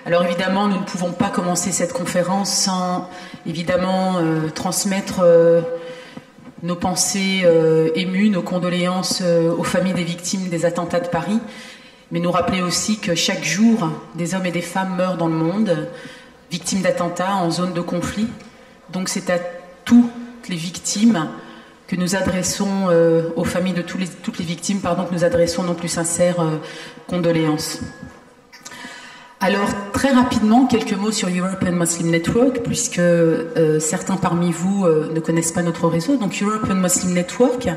Alors évidemment, nous ne pouvons pas commencer cette conférence sans évidemment transmettre nos pensées émues, nos condoléances aux familles des victimes des attentats de Paris, mais nous rappeler aussi que chaque jour, des hommes et des femmes meurent dans le monde, victimes d'attentats en zone de conflit. Donc c'est à toutes les victimes que nous adressons, aux familles de toutes les victimes, pardon, que nous adressons nos plus sincères condoléances. Alors, très rapidement, quelques mots sur European Muslim Network, puisque certains parmi vous ne connaissent pas notre réseau. Donc, European Muslim Network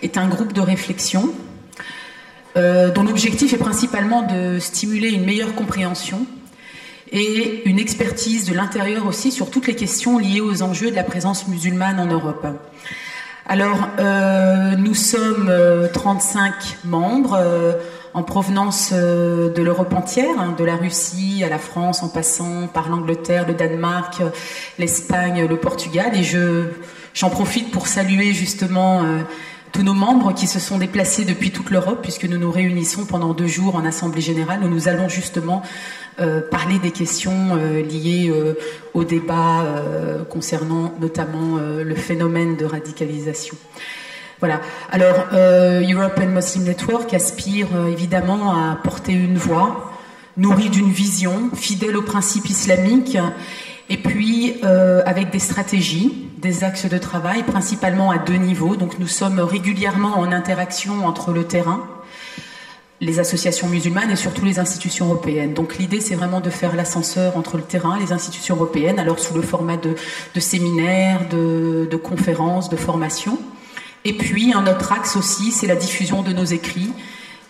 est un groupe de réflexion dont l'objectif est principalement de stimuler une meilleure compréhension et une expertise de l'intérieur aussi sur toutes les questions liées aux enjeux de la présence musulmane en Europe. Alors, nous sommes 35 membres en provenance de l'Europe entière, de la Russie à la France, en passant par l'Angleterre, le Danemark, l'Espagne, le Portugal. Et j'en profite pour saluer justement tous nos membres qui se sont déplacés depuis toute l'Europe, puisque nous nous réunissons pendant 2 jours en Assemblée Générale, où nous allons justement parler des questions liées au débat concernant notamment le phénomène de radicalisation. Voilà. Alors, European Muslim Network aspire évidemment à porter une voix nourrie d'une vision, fidèle aux principes islamiques, et puis avec des stratégies, des axes de travail, principalement à 2 niveaux. Donc nous sommes régulièrement en interaction entre le terrain, les associations musulmanes et surtout les institutions européennes. Donc l'idée, c'est vraiment de faire l'ascenseur entre le terrain et les institutions européennes, alors sous le format de séminaires, de conférences, de formations. Et puis un autre axe aussi, c'est la diffusion de nos écrits,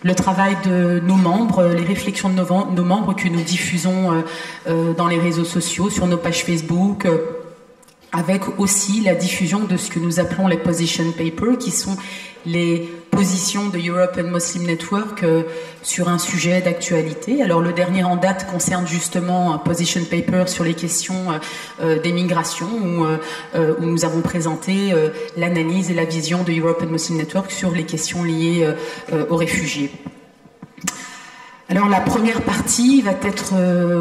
le travail de nos membres, les réflexions de nos membres que nous diffusons dans les réseaux sociaux, sur nos pages Facebook, avec aussi la diffusion de ce que nous appelons les position papers, qui sont les positions de European Muslim Network sur un sujet d'actualité. Alors le dernier en date concerne justement un position paper sur les questions des migrations, où nous avons présenté l'analyse et la vision de European Muslim Network sur les questions liées aux réfugiés. Alors la première partie va être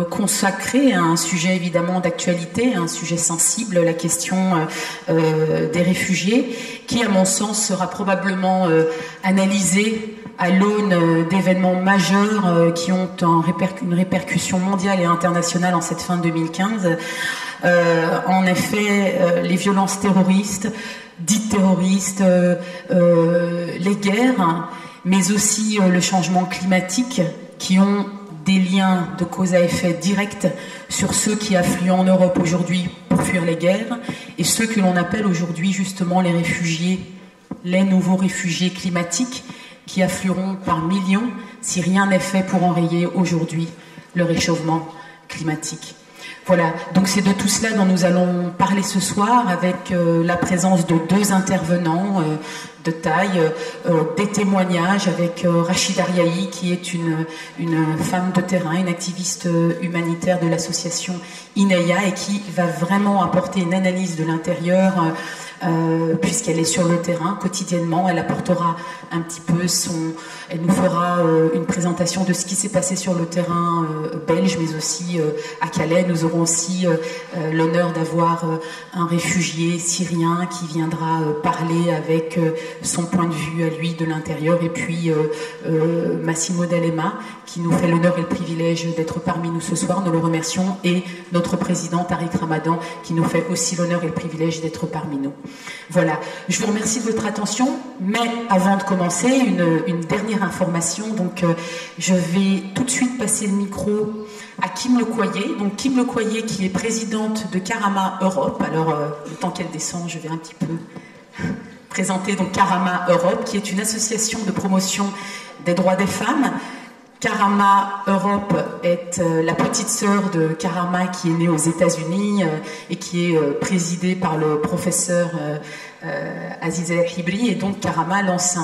consacrée à un sujet évidemment d'actualité, un sujet sensible, la question des réfugiés, qui à mon sens sera probablement analysée à l'aune d'événements majeurs qui ont une répercussion mondiale et internationale en cette fin 2015. En effet, les violences terroristes, dites terroristes, les guerres, mais aussi le changement climatique, qui ont des liens de cause à effet direct sur ceux qui affluent en Europe aujourd'hui pour fuir les guerres, et ceux que l'on appelle aujourd'hui justement les réfugiés, les nouveaux réfugiés climatiques, qui afflueront par millions si rien n'est fait pour enrayer aujourd'hui le réchauffement climatique. Voilà, donc c'est de tout cela dont nous allons parler ce soir, avec la présence de 2 intervenants de taille, des témoignages avec Rachida Riahi, qui est une femme de terrain, une activiste humanitaire de l'association INEIA, et qui va vraiment apporter une analyse de l'intérieur, puisqu'elle est sur le terrain quotidiennement. Elle apportera un petit peu elle nous fera une présentation de ce qui s'est passé sur le terrain belge, mais aussi à Calais. Nous aurons aussi l'honneur d'avoir un réfugié syrien qui viendra parler avec son point de vue à lui de l'intérieur, et puis Massimo D'Alema, qui nous fait l'honneur et le privilège d'être parmi nous ce soir. Nous le remercions, et notre président Tariq Ramadan, qui nous fait aussi l'honneur et le privilège d'être parmi nous. Voilà, je vous remercie de votre attention, mais avant de commencer, une dernière information. Donc je vais tout de suite passer le micro à Kim Lecoyer. Donc Kim Lecoyer, qui est présidente de Karama Europe. Alors le temps qu'elle descend, je vais un petit peu présenter donc Karama Europe, qui est une association de promotion des droits des femmes. Karama Europe est la petite sœur de Karama, qui est née aux États-Unis et qui est présidée par le professeur Aziz El Hibri. Et donc Karama lance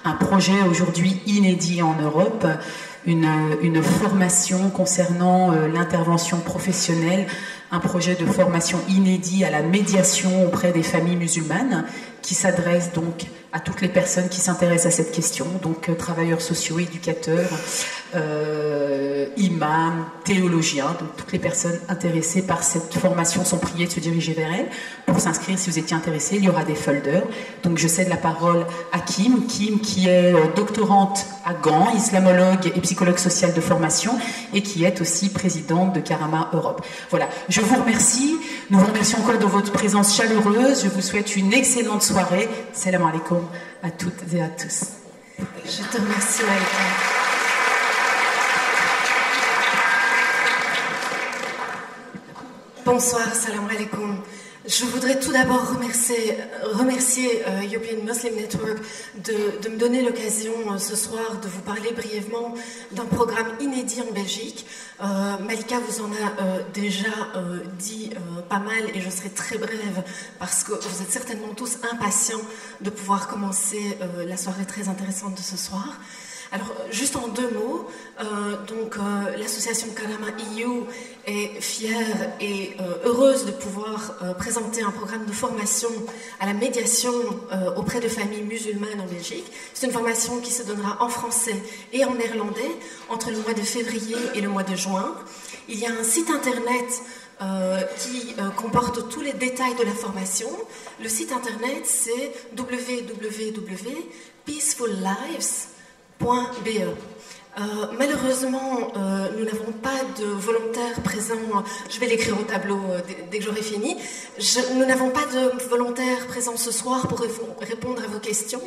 un projet aujourd'hui inédit en Europe, une formation concernant l'intervention professionnelle, un projet de formation inédit à la médiation auprès des familles musulmanes, qui s'adresse donc à toutes les personnes qui s'intéressent à cette question, donc travailleurs sociaux, éducateurs, imams, théologiens, donc toutes les personnes intéressées par cette formation sont priées de se diriger vers elle. Pour s'inscrire, si vous étiez intéressé, il y aura des folders. Donc je cède la parole à Kim, qui est doctorante à Gand, islamologue et psychologue social de formation, et qui est aussi présidente de Karama Europe. Voilà, je vous remercie. Nous vous remercions encore de votre présence chaleureuse. Je vous souhaite une excellente soirée. Salam alaikum à toutes et à tous. Je te remercie, Malika. Bonsoir, salam alaikum. Je voudrais tout d'abord remercier European Muslim Network de me donner l'occasion ce soir de vous parler brièvement d'un programme inédit en Belgique. Malika vous en a déjà dit pas mal et je serai très brève parce que vous êtes certainement tous impatients de pouvoir commencer la soirée très intéressante de ce soir. Alors, juste en deux mots, l'association Karama EU est fière et heureuse de pouvoir présenter un programme de formation à la médiation auprès de familles musulmanes en Belgique. C'est une formation qui se donnera en français et en néerlandais entre le mois de février et le mois de juin. Il y a un site internet qui comporte tous les détails de la formation. Le site internet, c'est www.peacefullives.be. Malheureusement, nous n'avons pas de volontaires présents. Je vais l'écrire au tableau dès que j'aurai fini. Nous n'avons pas de volontaires présents ce soir pour répondre à vos questions,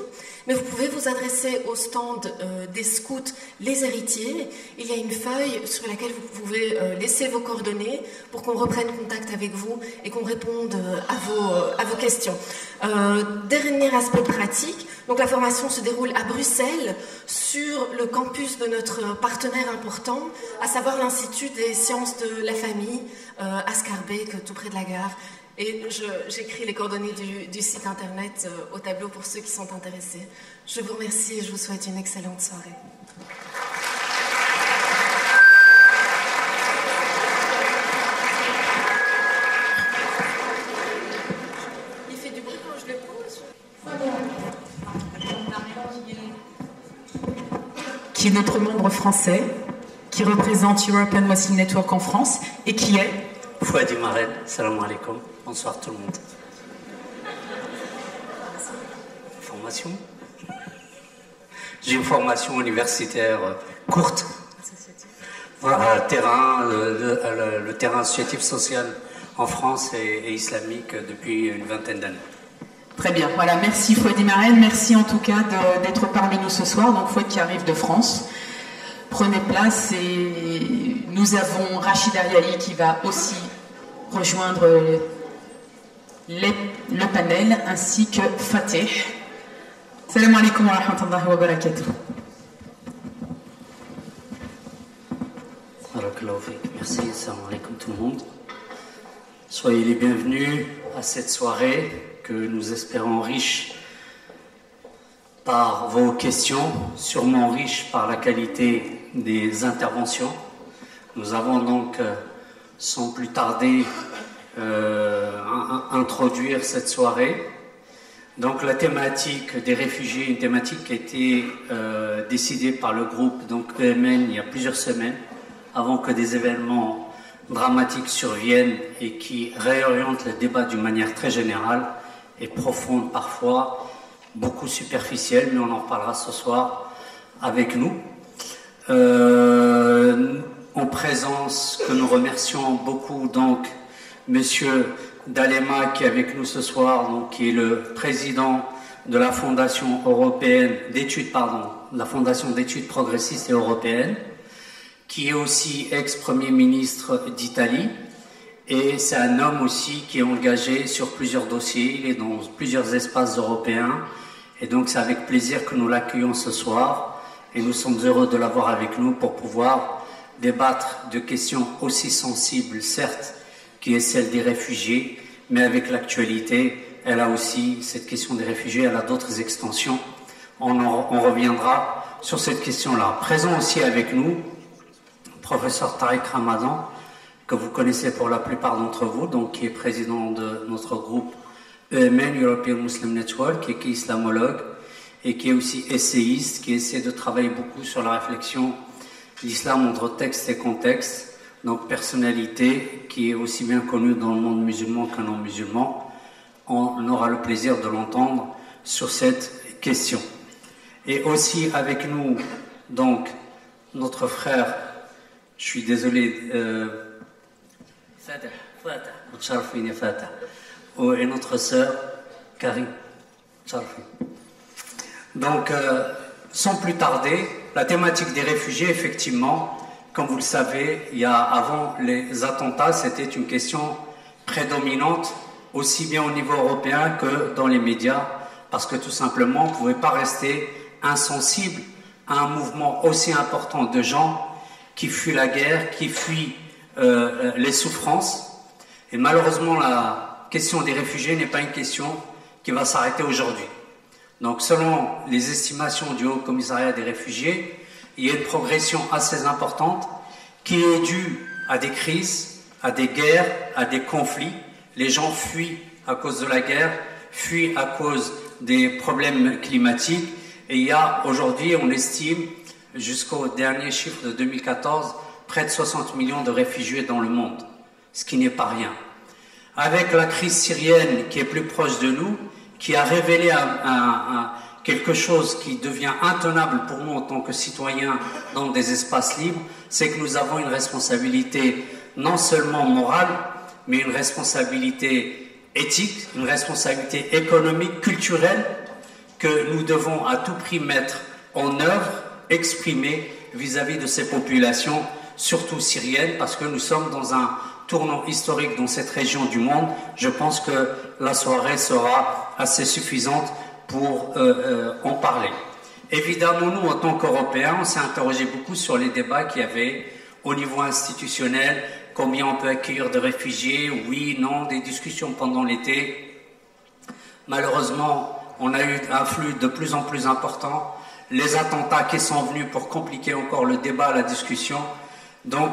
mais vous pouvez vous adresser au stand des scouts Les Héritiers. Il y a une feuille sur laquelle vous pouvez laisser vos coordonnées pour qu'on reprenne contact avec vous et qu'on réponde à vos questions. Dernier aspect pratique, donc la formation se déroule à Bruxelles sur le campus de notre partenaire important, à savoir l'Institut des sciences de la famille à Schaerbeek, tout près de la gare. Et j'écris les coordonnées du site internet au tableau pour ceux qui sont intéressés. Je vous remercie et je vous souhaite une excellente soirée. Il fait du bruit quand je le pose. Qui est notre membre français, qui représente European Muslim Network en France, et qui est Fouadi Marel, salam alaikum, bonsoir tout le monde. Formation. J'ai une formation universitaire courte. Voilà, le terrain associatif social en France et islamique depuis une vingtaine d'années. Très bien, voilà, merci Fouadi Marel, merci en tout cas d'être parmi nous ce soir, donc Fouad qui arrive de France. Prenez place et nous avons Rachid Ariali qui va aussi rejoindre le panel, ainsi que Fateh. Salam alaikum wa rahmatullahi wa barakatuh. Merci, salam alaikum tout le monde. Soyez les bienvenus à cette soirée que nous espérons riche par vos questions, sûrement riche par la qualité des interventions. Nous avons donc, sans plus tarder, introduire cette soirée. Donc la thématique des réfugiés, une thématique qui a été décidée par le groupe donc EMN il y a plusieurs semaines, avant que des événements dramatiques surviennent et qui réorientent le débat d'une manière très générale et profonde parfois, beaucoup superficielle, mais on en parlera ce soir avec nous. En présence, que nous remercions beaucoup, donc, Monsieur Dalema, qui est avec nous ce soir, donc, qui est le président de la Fondation européenne d'études, la Fondation d'études progressistes et européennes, qui est aussi ex-premier ministre d'Italie. Et c'est un homme aussi qui est engagé sur plusieurs dossiers, il est dans plusieurs espaces européens. Et donc c'est avec plaisir que nous l'accueillons ce soir. Et nous sommes heureux de l'avoir avec nous pour pouvoir débattre de questions aussi sensibles, certes, qui est celle des réfugiés, mais avec l'actualité, elle a aussi, cette question des réfugiés, elle a d'autres extensions. On reviendra sur cette question-là. Présent aussi avec nous, professeur Tariq Ramadan, que vous connaissez pour la plupart d'entre vous, donc qui est président de notre groupe EMN, European Muslim Network, et qui est islamologue, et qui est aussi essayiste, qui essaie de travailler beaucoup sur la réflexion de l'islam entre texte et contexte. Donc personnalité qui est aussi bien connue dans le monde musulman que non musulman. On aura le plaisir de l'entendre sur cette question. Et aussi avec nous, donc, notre frère, je suis désolé, et notre sœur, Karim. Donc, sans plus tarder, la thématique des réfugiés, effectivement, comme vous le savez, avant les attentats, c'était une question prédominante, aussi bien au niveau européen que dans les médias, parce que tout simplement, on ne pouvait pas rester insensible à un mouvement aussi important de gens qui fuient la guerre, qui fuient les souffrances. Et malheureusement, la question des réfugiés n'est pas une question qui va s'arrêter aujourd'hui. Donc, selon les estimations du Haut Commissariat des réfugiés, il y a une progression assez importante qui est due à des crises, à des guerres, à des conflits. Les gens fuient à cause de la guerre, fuient à cause des problèmes climatiques. Et il y a aujourd'hui, on estime, jusqu'au dernier chiffre de 2014, près de 60 millions de réfugiés dans le monde, ce qui n'est pas rien. Avec la crise syrienne qui est plus proche de nous, qui a révélé quelque chose qui devient intenable pour nous en tant que citoyens dans des espaces libres, c'est que nous avons une responsabilité non seulement morale, mais une responsabilité éthique, une responsabilité économique, culturelle, que nous devons à tout prix mettre en œuvre, exprimer vis-à-vis de ces populations, surtout syriennes, parce que nous sommes dans un tournant historique dans cette région du monde. Je pense que la soirée sera assez suffisante pour en parler. Évidemment, nous, en tant qu'Européens, on s'est interrogé beaucoup sur les débats qu'il y avait au niveau institutionnel, combien on peut accueillir de réfugiés, oui, non, des discussions pendant l'été. Malheureusement, on a eu un flux de plus en plus important, les attentats qui sont venus pour compliquer encore le débat, la discussion. Donc,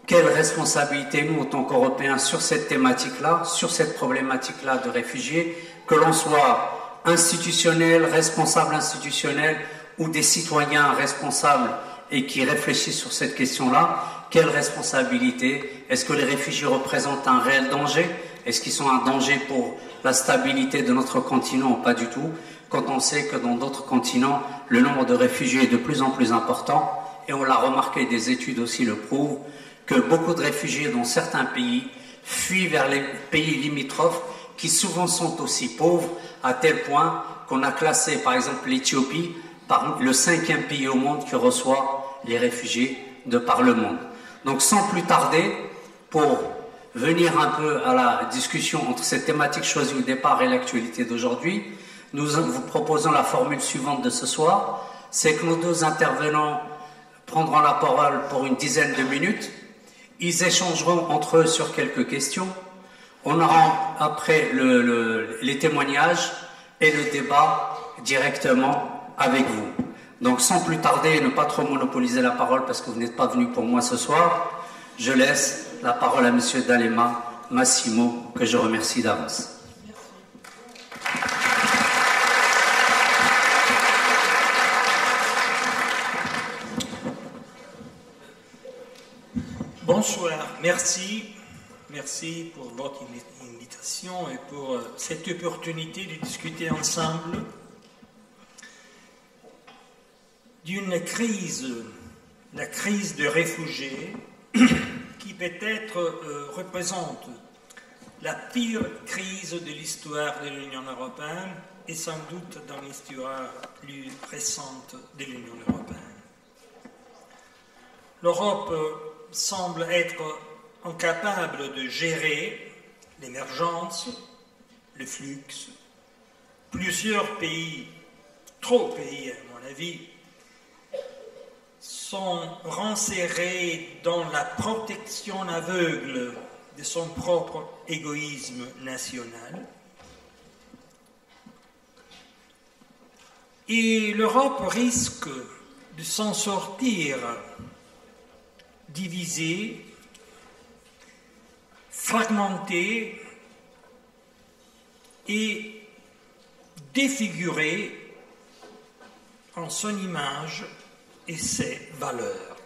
quelle responsabilité, nous, en tant qu'Européens, sur cette thématique-là, sur cette problématique-là de réfugiés, que l'on soit institutionnel, responsable institutionnel, ou des citoyens responsables et qui réfléchissent sur cette question-là, quelle responsabilité? Est-ce que les réfugiés représentent un réel danger? Est-ce qu'ils sont un danger pour la stabilité de notre continent? Pas du tout, quand on sait que dans d'autres continents, le nombre de réfugiés est de plus en plus important, et on l'a remarqué, des études aussi le prouvent, que beaucoup de réfugiés dans certains pays fuient vers les pays limitrophes qui souvent sont aussi pauvres, à tel point qu'on a classé par exemple l'Éthiopie parmi le 5e pays au monde qui reçoit les réfugiés de par le monde. Donc sans plus tarder, pour venir un peu à la discussion entre cette thématique choisie au départ et l'actualité d'aujourd'hui, nous vous proposons la formule suivante de ce soir, c'est que nos deux intervenants prendront la parole pour une dizaine de minutes. Ils échangeront entre eux sur quelques questions. On aura après les témoignages et le débat directement avec vous. Donc sans plus tarder et ne pas trop monopoliser la parole parce que vous n'êtes pas venus pour moi ce soir, je laisse la parole à M. D'Alema Massimo, que je remercie d'avance. Bonsoir, merci pour votre invitation et pour cette opportunité de discuter ensemble d'une crise, la crise des réfugiés, qui peut-être représente la pire crise de l'histoire de l'Union européenne et sans doute dans l'histoire plus récente de l'Union européenne. L'Europe semble être incapable de gérer l'émergence, le flux. Plusieurs pays, trop de pays à mon avis, sont renserrés dans la protection aveugle de son propre égoïsme national. Et l'Europe risque de s'en sortir divisée, fragmentée, et défigurer en son image et ses valeurs.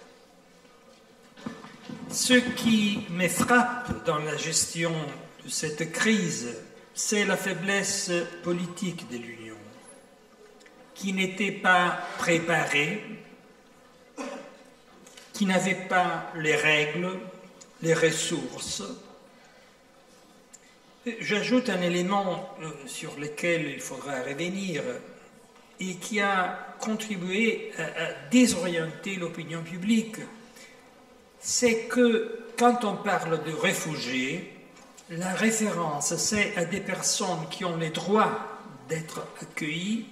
Ce qui me frappe dans la gestion de cette crise, c'est la faiblesse politique de l'Union, qui n'était pas préparée, qui n'avait pas les règles, les ressources. J'ajoute un élément sur lequel il faudra revenir et qui a contribué à désorienter l'opinion publique. C'est que quand on parle de réfugiés, la référence, c'est à des personnes qui ont le droit d'être accueillies,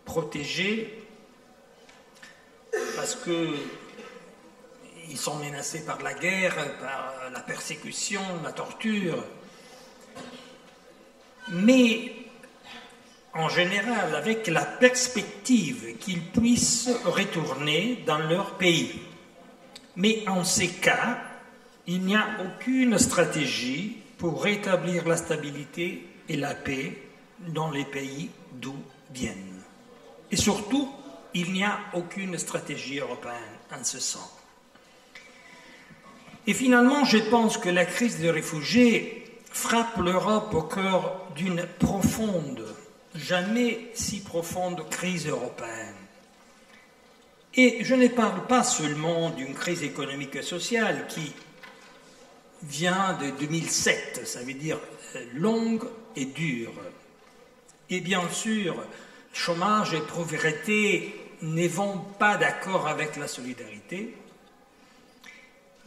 protégées, parce qu'ils sont menacés par la guerre, par la persécution, la torture. Mais en général, avec la perspective qu'ils puissent retourner dans leur pays. Mais en ces cas, il n'y a aucune stratégie pour rétablir la stabilité et la paix dans les pays d'où viennent. Et surtout, il n'y a aucune stratégie européenne en ce sens. Et finalement, je pense que la crise des réfugiés frappe l'Europe au cœur d'une profonde, jamais si profonde crise européenne. Et je ne parle pas seulement d'une crise économique et sociale qui vient de 2007, ça veut dire longue et dure. Et bien sûr, chômage et pauvreté ne vont pas d'accord avec la solidarité,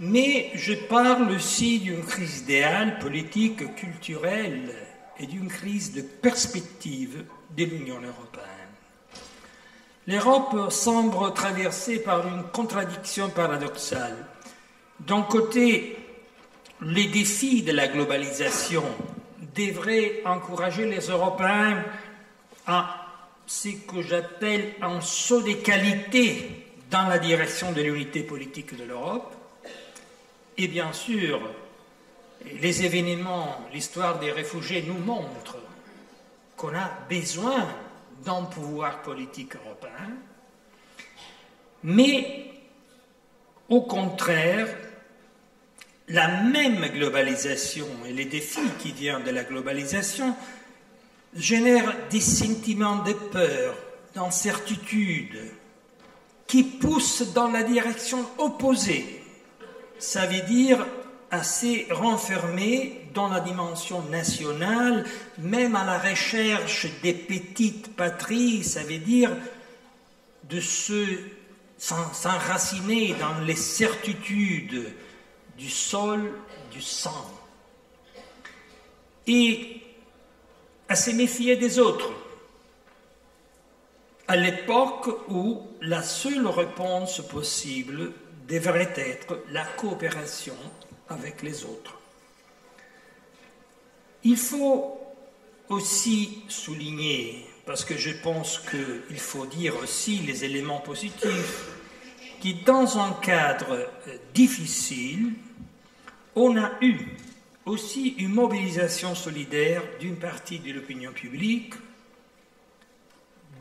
mais je parle aussi d'une crise idéale, politique, culturelle et d'une crise de perspective de l'Union européenne. L'Europe semble traversée par une contradiction paradoxale. D'un côté, les défis de la globalisation devraient encourager les Européens à ce que j'appelle un saut de qualité dans la direction de l'unité politique de l'Europe. Et bien sûr, les événements, l'histoire des réfugiés nous montre qu'on a besoin d'un pouvoir politique européen, mais au contraire, la même globalisation et les défis qui viennent de la globalisation génèrent des sentiments de peur, d'incertitude, qui poussent dans la direction opposée. Ça veut dire assez renfermé dans la dimension nationale, même à la recherche des petites patries, ça veut dire de s'enraciner dans les certitudes du sol, du sang, et à se méfier des autres, à l'époque où la seule réponse possible devrait être la coopération avec les autres. Il faut aussi souligner, parce que je pense qu'il faut dire aussi les éléments positifs, que dans un cadre difficile, on a eu aussi une mobilisation solidaire d'une partie de l'opinion publique,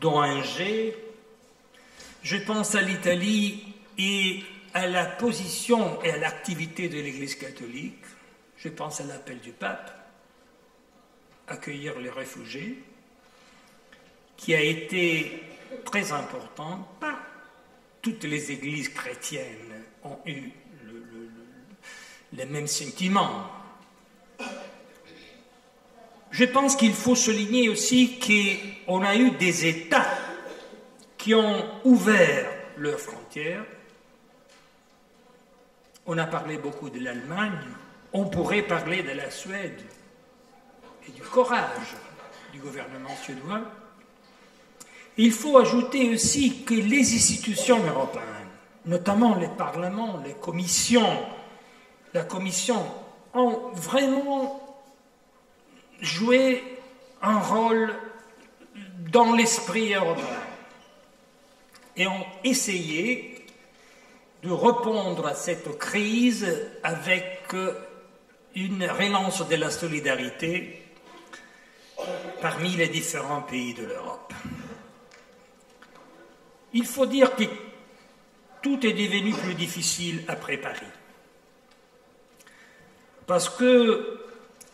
d'ONG. Je pense à l'Italie et à la position et à l'activité de l'Église catholique. Je pense à l'appel du pape, accueillir les réfugiés, qui a été très important. Pas toutes les églises chrétiennes ont eu les mêmes sentiments. Je pense qu'il faut souligner aussi qu'on a eu des États qui ont ouvert leurs frontières. On a parlé beaucoup de l'Allemagne, on pourrait parler de la Suède et du courage du gouvernement suédois. Il faut ajouter aussi que les institutions européennes, notamment les parlements, les commissions, la Commission, ont vraiment joué un rôle dans l'esprit européen et ont essayé de répondre à cette crise avec une relance de la solidarité parmi les différents pays de l'Europe. Il faut dire que tout est devenu plus difficile après Paris. Parce que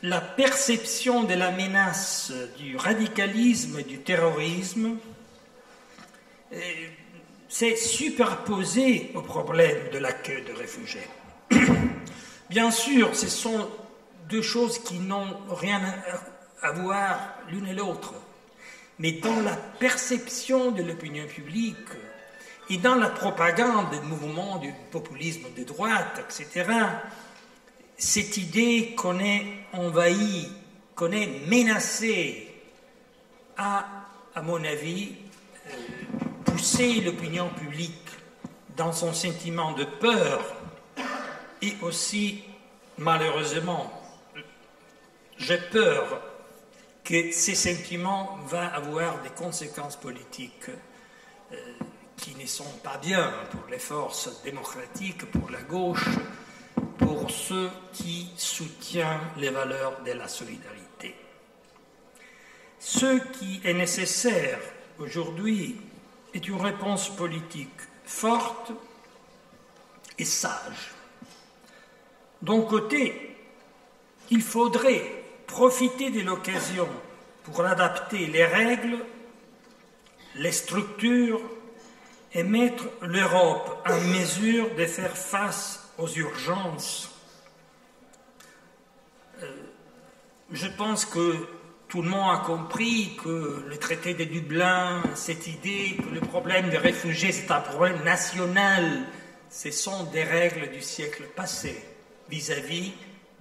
la perception de la menace du radicalisme et du terrorisme s'est superposée au problème de l'accueil de réfugiés. Bien sûr, ce sont deux choses qui n'ont rien à voir l'une et l'autre. Mais dans la perception de l'opinion publique et dans la propagande des mouvements du populisme de droite, etc., cette idée qu'on est envahi, qu'on est menacé, a, à mon avis, poussé l'opinion publique dans son sentiment de peur et aussi, malheureusement, j'ai peur que ces sentiments vont avoir des conséquences politiques qui ne sont pas bien pour les forces démocratiques, pour la gauche, pour ceux qui soutiennent les valeurs de la solidarité. Ce qui est nécessaire aujourd'hui est une réponse politique forte et sage. D'un côté, il faudrait profiter de l'occasion pour adapter les règles, les structures et mettre l'Europe en mesure de faire face aux urgences. Je pense que tout le monde a compris que le traité de Dublin, cette idée que le problème des réfugiés c'est un problème national, ce sont des règles du siècle passé vis-à-vis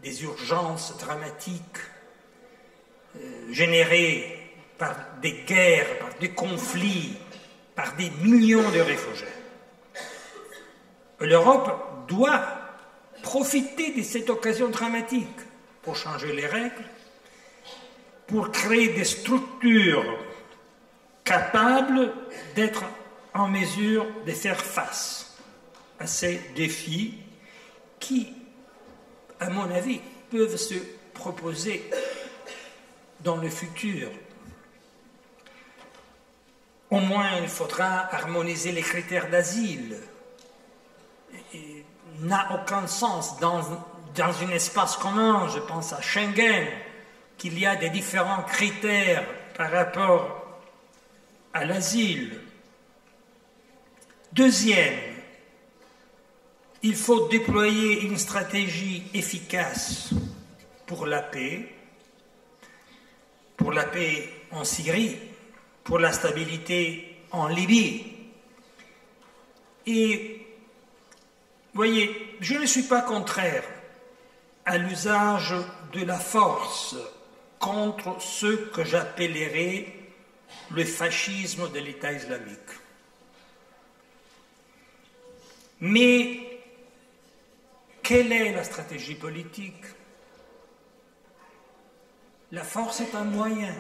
des urgences dramatiques générées par des guerres, par des conflits, par des millions de réfugiés. L'Europe doit profiter de cette occasion dramatique pour changer les règles, pour créer des structures capables d'être en mesure de faire face à ces défis qui, à mon avis, peuvent se proposer dans le futur. Au moins, il faudra harmoniser les critères d'asile. Il n'a aucun sens dans un espace commun, je pense à Schengen, qu'il y a des différents critères par rapport à l'asile. Deuxième, il faut déployer une stratégie efficace pour la paix en Syrie, pour la stabilité en Libye. Et, voyez, je ne suis pas contraire à l'usage de la force contre ce que j'appellerais le fascisme de l'État islamique. Mais quelle est la stratégie politique? La force est un moyen.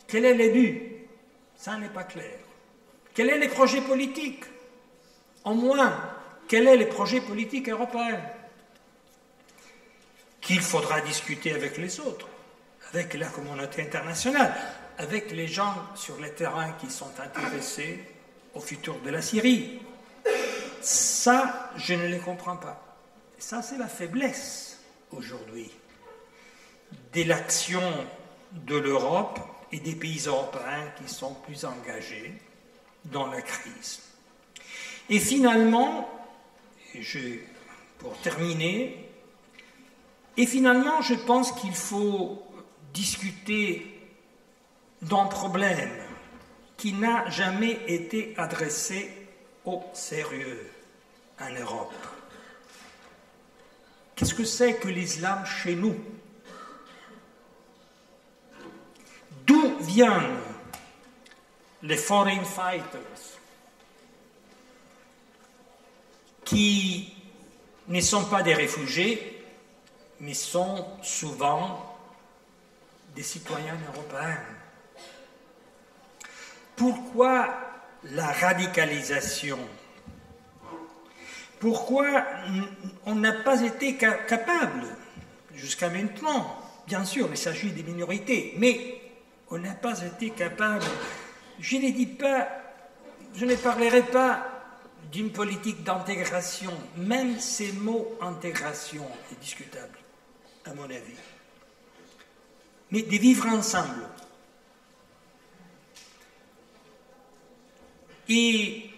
Quel est le but? Ça n'est pas clair. Quel est le projet politique? Au moins, quel est le projet politique européen? Qu'il faudra discuter avec les autres, avec la communauté internationale, avec les gens sur le terrain qui sont intéressés au futur de la Syrie. Ça, je ne le comprends pas. Ça, c'est la faiblesse aujourd'hui de l'action de l'Europe et des pays européens qui sont plus engagés dans la crise. Et finalement, pour terminer, je pense qu'il faut discuter d'un problème qui n'a jamais été adressé au sérieux en Europe. Qu'est-ce que c'est que l'islam chez nous? D'où viennent les foreign fighters qui ne sont pas des réfugiés, mais sont souvent des citoyens européens? Pourquoi la radicalisation? Pourquoi on n'a pas été capable, jusqu'à maintenant, bien sûr, il s'agit des minorités, mais on n'a pas été capable, je ne parlerai pas d'une politique d'intégration, même ces mots intégration est discutable, à mon avis, mais de vivre ensemble. Et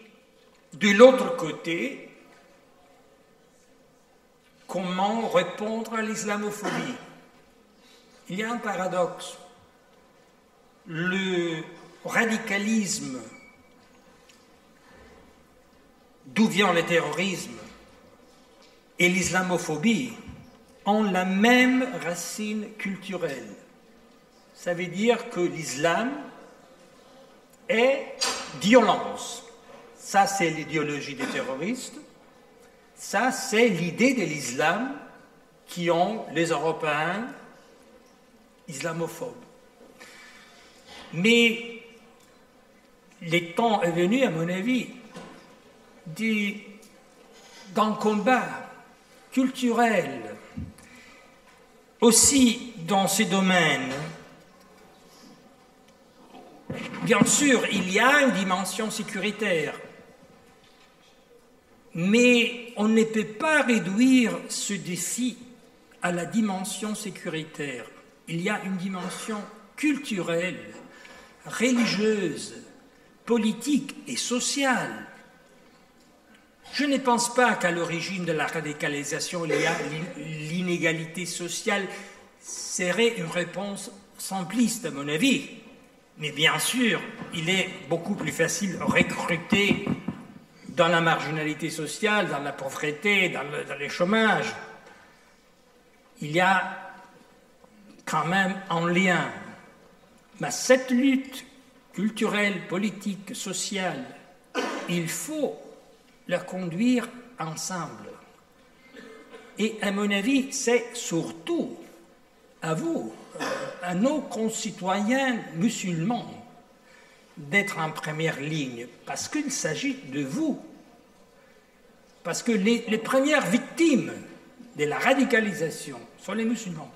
de l'autre côté, comment répondre à l'islamophobie? Il y a un paradoxe. Le radicalisme, d'où vient le terrorisme, et l'islamophobie ont la même racine culturelle. Ça veut dire que l'islam est violence. Ça, c'est l'idéologie des terroristes. Ça, c'est l'idée de l'islam qui ont les Européens islamophobes. Mais le temps est venu, à mon avis, d'un combat culturel. Aussi, dans ces domaines, bien sûr, il y a une dimension sécuritaire, mais on ne peut pas réduire ce défi à la dimension sécuritaire. Il y a une dimension culturelle, religieuse, politique et sociale. Je ne pense pas qu'à l'origine de la radicalisation, il y a l'inégalité sociale. Serait une réponse simpliste, à mon avis. Mais bien sûr, il est beaucoup plus facile de recruter dans la marginalité sociale, dans la pauvreté, dans le chômage. Il y a quand même un lien. Mais cette lutte culturelle, politique, sociale, il faut la conduire ensemble. Et à mon avis, c'est surtout à vous, à nos concitoyens musulmans, d'être en première ligne, parce qu'il s'agit de vous. Parce que les premières victimes de la radicalisation sont les musulmans.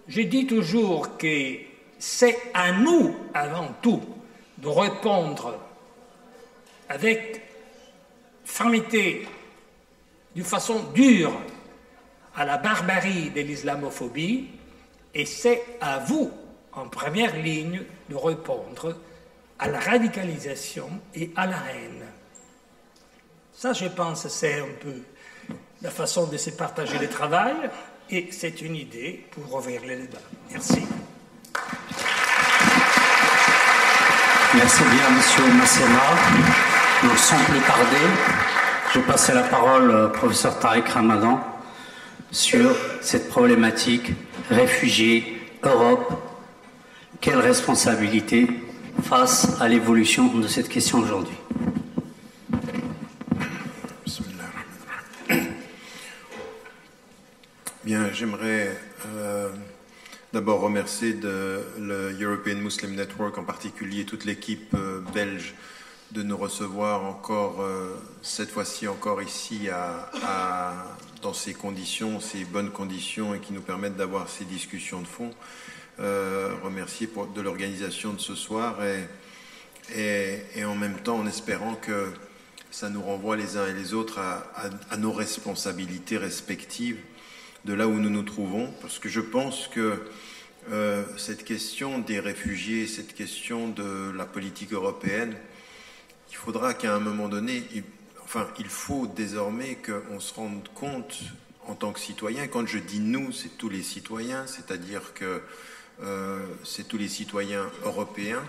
Je dis toujours que c'est à nous, avant tout, de répondre avec fermeté, de façon dure, à la barbarie de l'islamophobie, et c'est à vous, en première ligne, de répondre à la radicalisation et à la haine. Ça, je pense, c'est un peu la façon de se partager le travail, et c'est une idée pour ouvrir le débat. Merci. Merci bien, Monsieur Massema. Donc, sans plus tarder, je vais passer la parole au professeur Tariq Ramadan sur cette problématique réfugiés, Europe. Quelle responsabilité face à l'évolution de cette question aujourd'hui? Bien, j'aimerais d'abord remercier le European Muslim Network, en particulier toute l'équipe belge, de nous recevoir encore, cette fois-ci encore ici, dans ces conditions, ces bonnes conditions, et qui nous permettent d'avoir ces discussions de fond. Remercier de l'organisation de ce soir, et en même temps en espérant que ça nous renvoie les uns et les autres à nos responsabilités respectives de là où nous nous trouvons, parce que je pense que cette question des réfugiés, cette question de la politique européenne, il faudra qu'à un moment donné, il faut désormais qu'on se rende compte en tant que citoyen. Quand je dis nous, c'est tous les citoyens, c'est-à-dire que c'est tous les citoyens européens,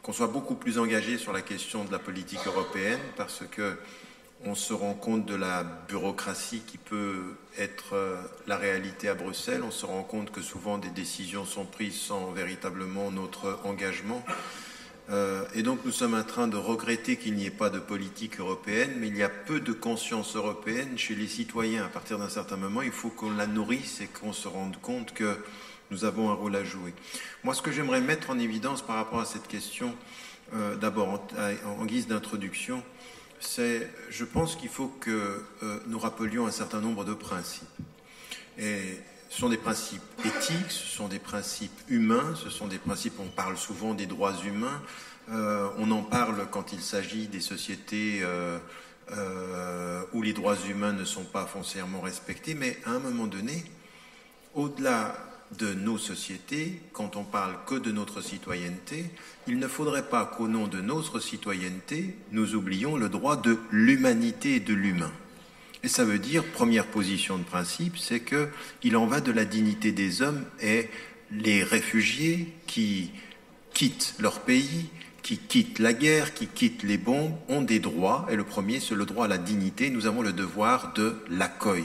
qu'on soit beaucoup plus engagés sur la question de la politique européenne, parce que on se rend compte de la bureaucratie qui peut être la réalité à Bruxelles. On se rend compte que souvent des décisions sont prises sans véritablement notre engagement. Et donc nous sommes en train de regretter qu'il n'y ait pas de politique européenne, mais il y a peu de conscience européenne chez les citoyens. À partir d'un certain moment, il faut qu'on la nourrisse et qu'on se rende compte que nous avons un rôle à jouer. Moi, ce que j'aimerais mettre en évidence par rapport à cette question, d'abord en guise d'introduction, je pense qu'il faut que nous rappelions un certain nombre de principes. Et Ce sont des principes éthiques, ce sont des principes humains, ce sont des principes, on parle souvent des droits humains, on en parle quand il s'agit des sociétés où les droits humains ne sont pas foncièrement respectés, mais à un moment donné, au-delà de nos sociétés, quand on parle que de notre citoyenneté, il ne faudrait pas qu'au nom de notre citoyenneté, nous oublions le droit de l'humanité et de l'humain. Et ça veut dire, première position de principe, c'est qu'il en va de la dignité des hommes, et les réfugiés qui quittent leur pays, qui quittent la guerre, qui quittent les bombes, ont des droits, et le premier, c'est le droit à la dignité. Nous avons le devoir de l'accueil.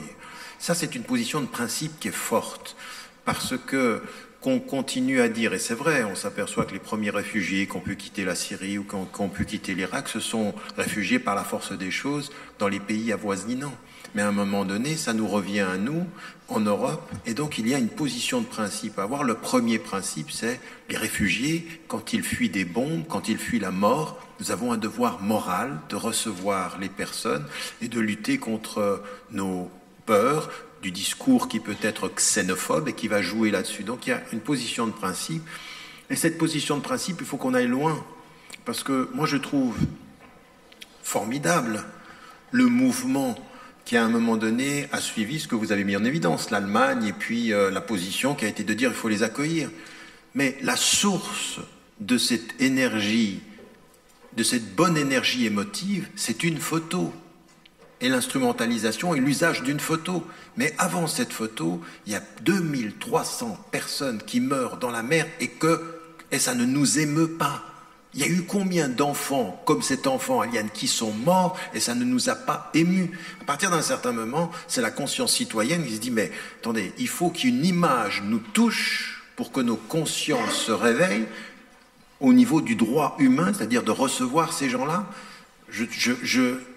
Ça, c'est une position de principe qui est forte, parce que qu'on continue à dire, et c'est vrai, on s'aperçoit que les premiers réfugiés qui ont pu quitter la Syrie ou qui ont pu quitter l'Irak se sont réfugiés par la force des choses dans les pays avoisinants. Mais à un moment donné, ça nous revient à nous, en Europe, et donc il y a une position de principe à avoir. Le premier principe, c'est les réfugiés, quand ils fuient des bombes, quand ils fuient la mort, nous avons un devoir moral de recevoir les personnes et de lutter contre nos peurs, du discours qui peut être xénophobe et qui va jouer là-dessus. Donc il y a une position de principe, et cette position de principe, il faut qu'on aille loin, parce que moi je trouve formidable le mouvement qui à un moment donné a suivi ce que vous avez mis en évidence, l'Allemagne, et puis la position qui a été de dire il faut les accueillir. Mais la source de cette énergie, de cette bonne énergie émotive, c'est une photo. Et l'instrumentalisation et l'usage d'une photo. Mais avant cette photo, il y a 2300 personnes qui meurent dans la mer et ça ne nous émeut pas. Il y a eu combien d'enfants comme cet enfant Aliane qui sont morts et ça ne nous a pas émus. À partir d'un certain moment, c'est la conscience citoyenne qui se dit mais attendez, il faut qu'une image nous touche pour que nos consciences se réveillent au niveau du droit humain, c'est-à-dire de recevoir ces gens-là.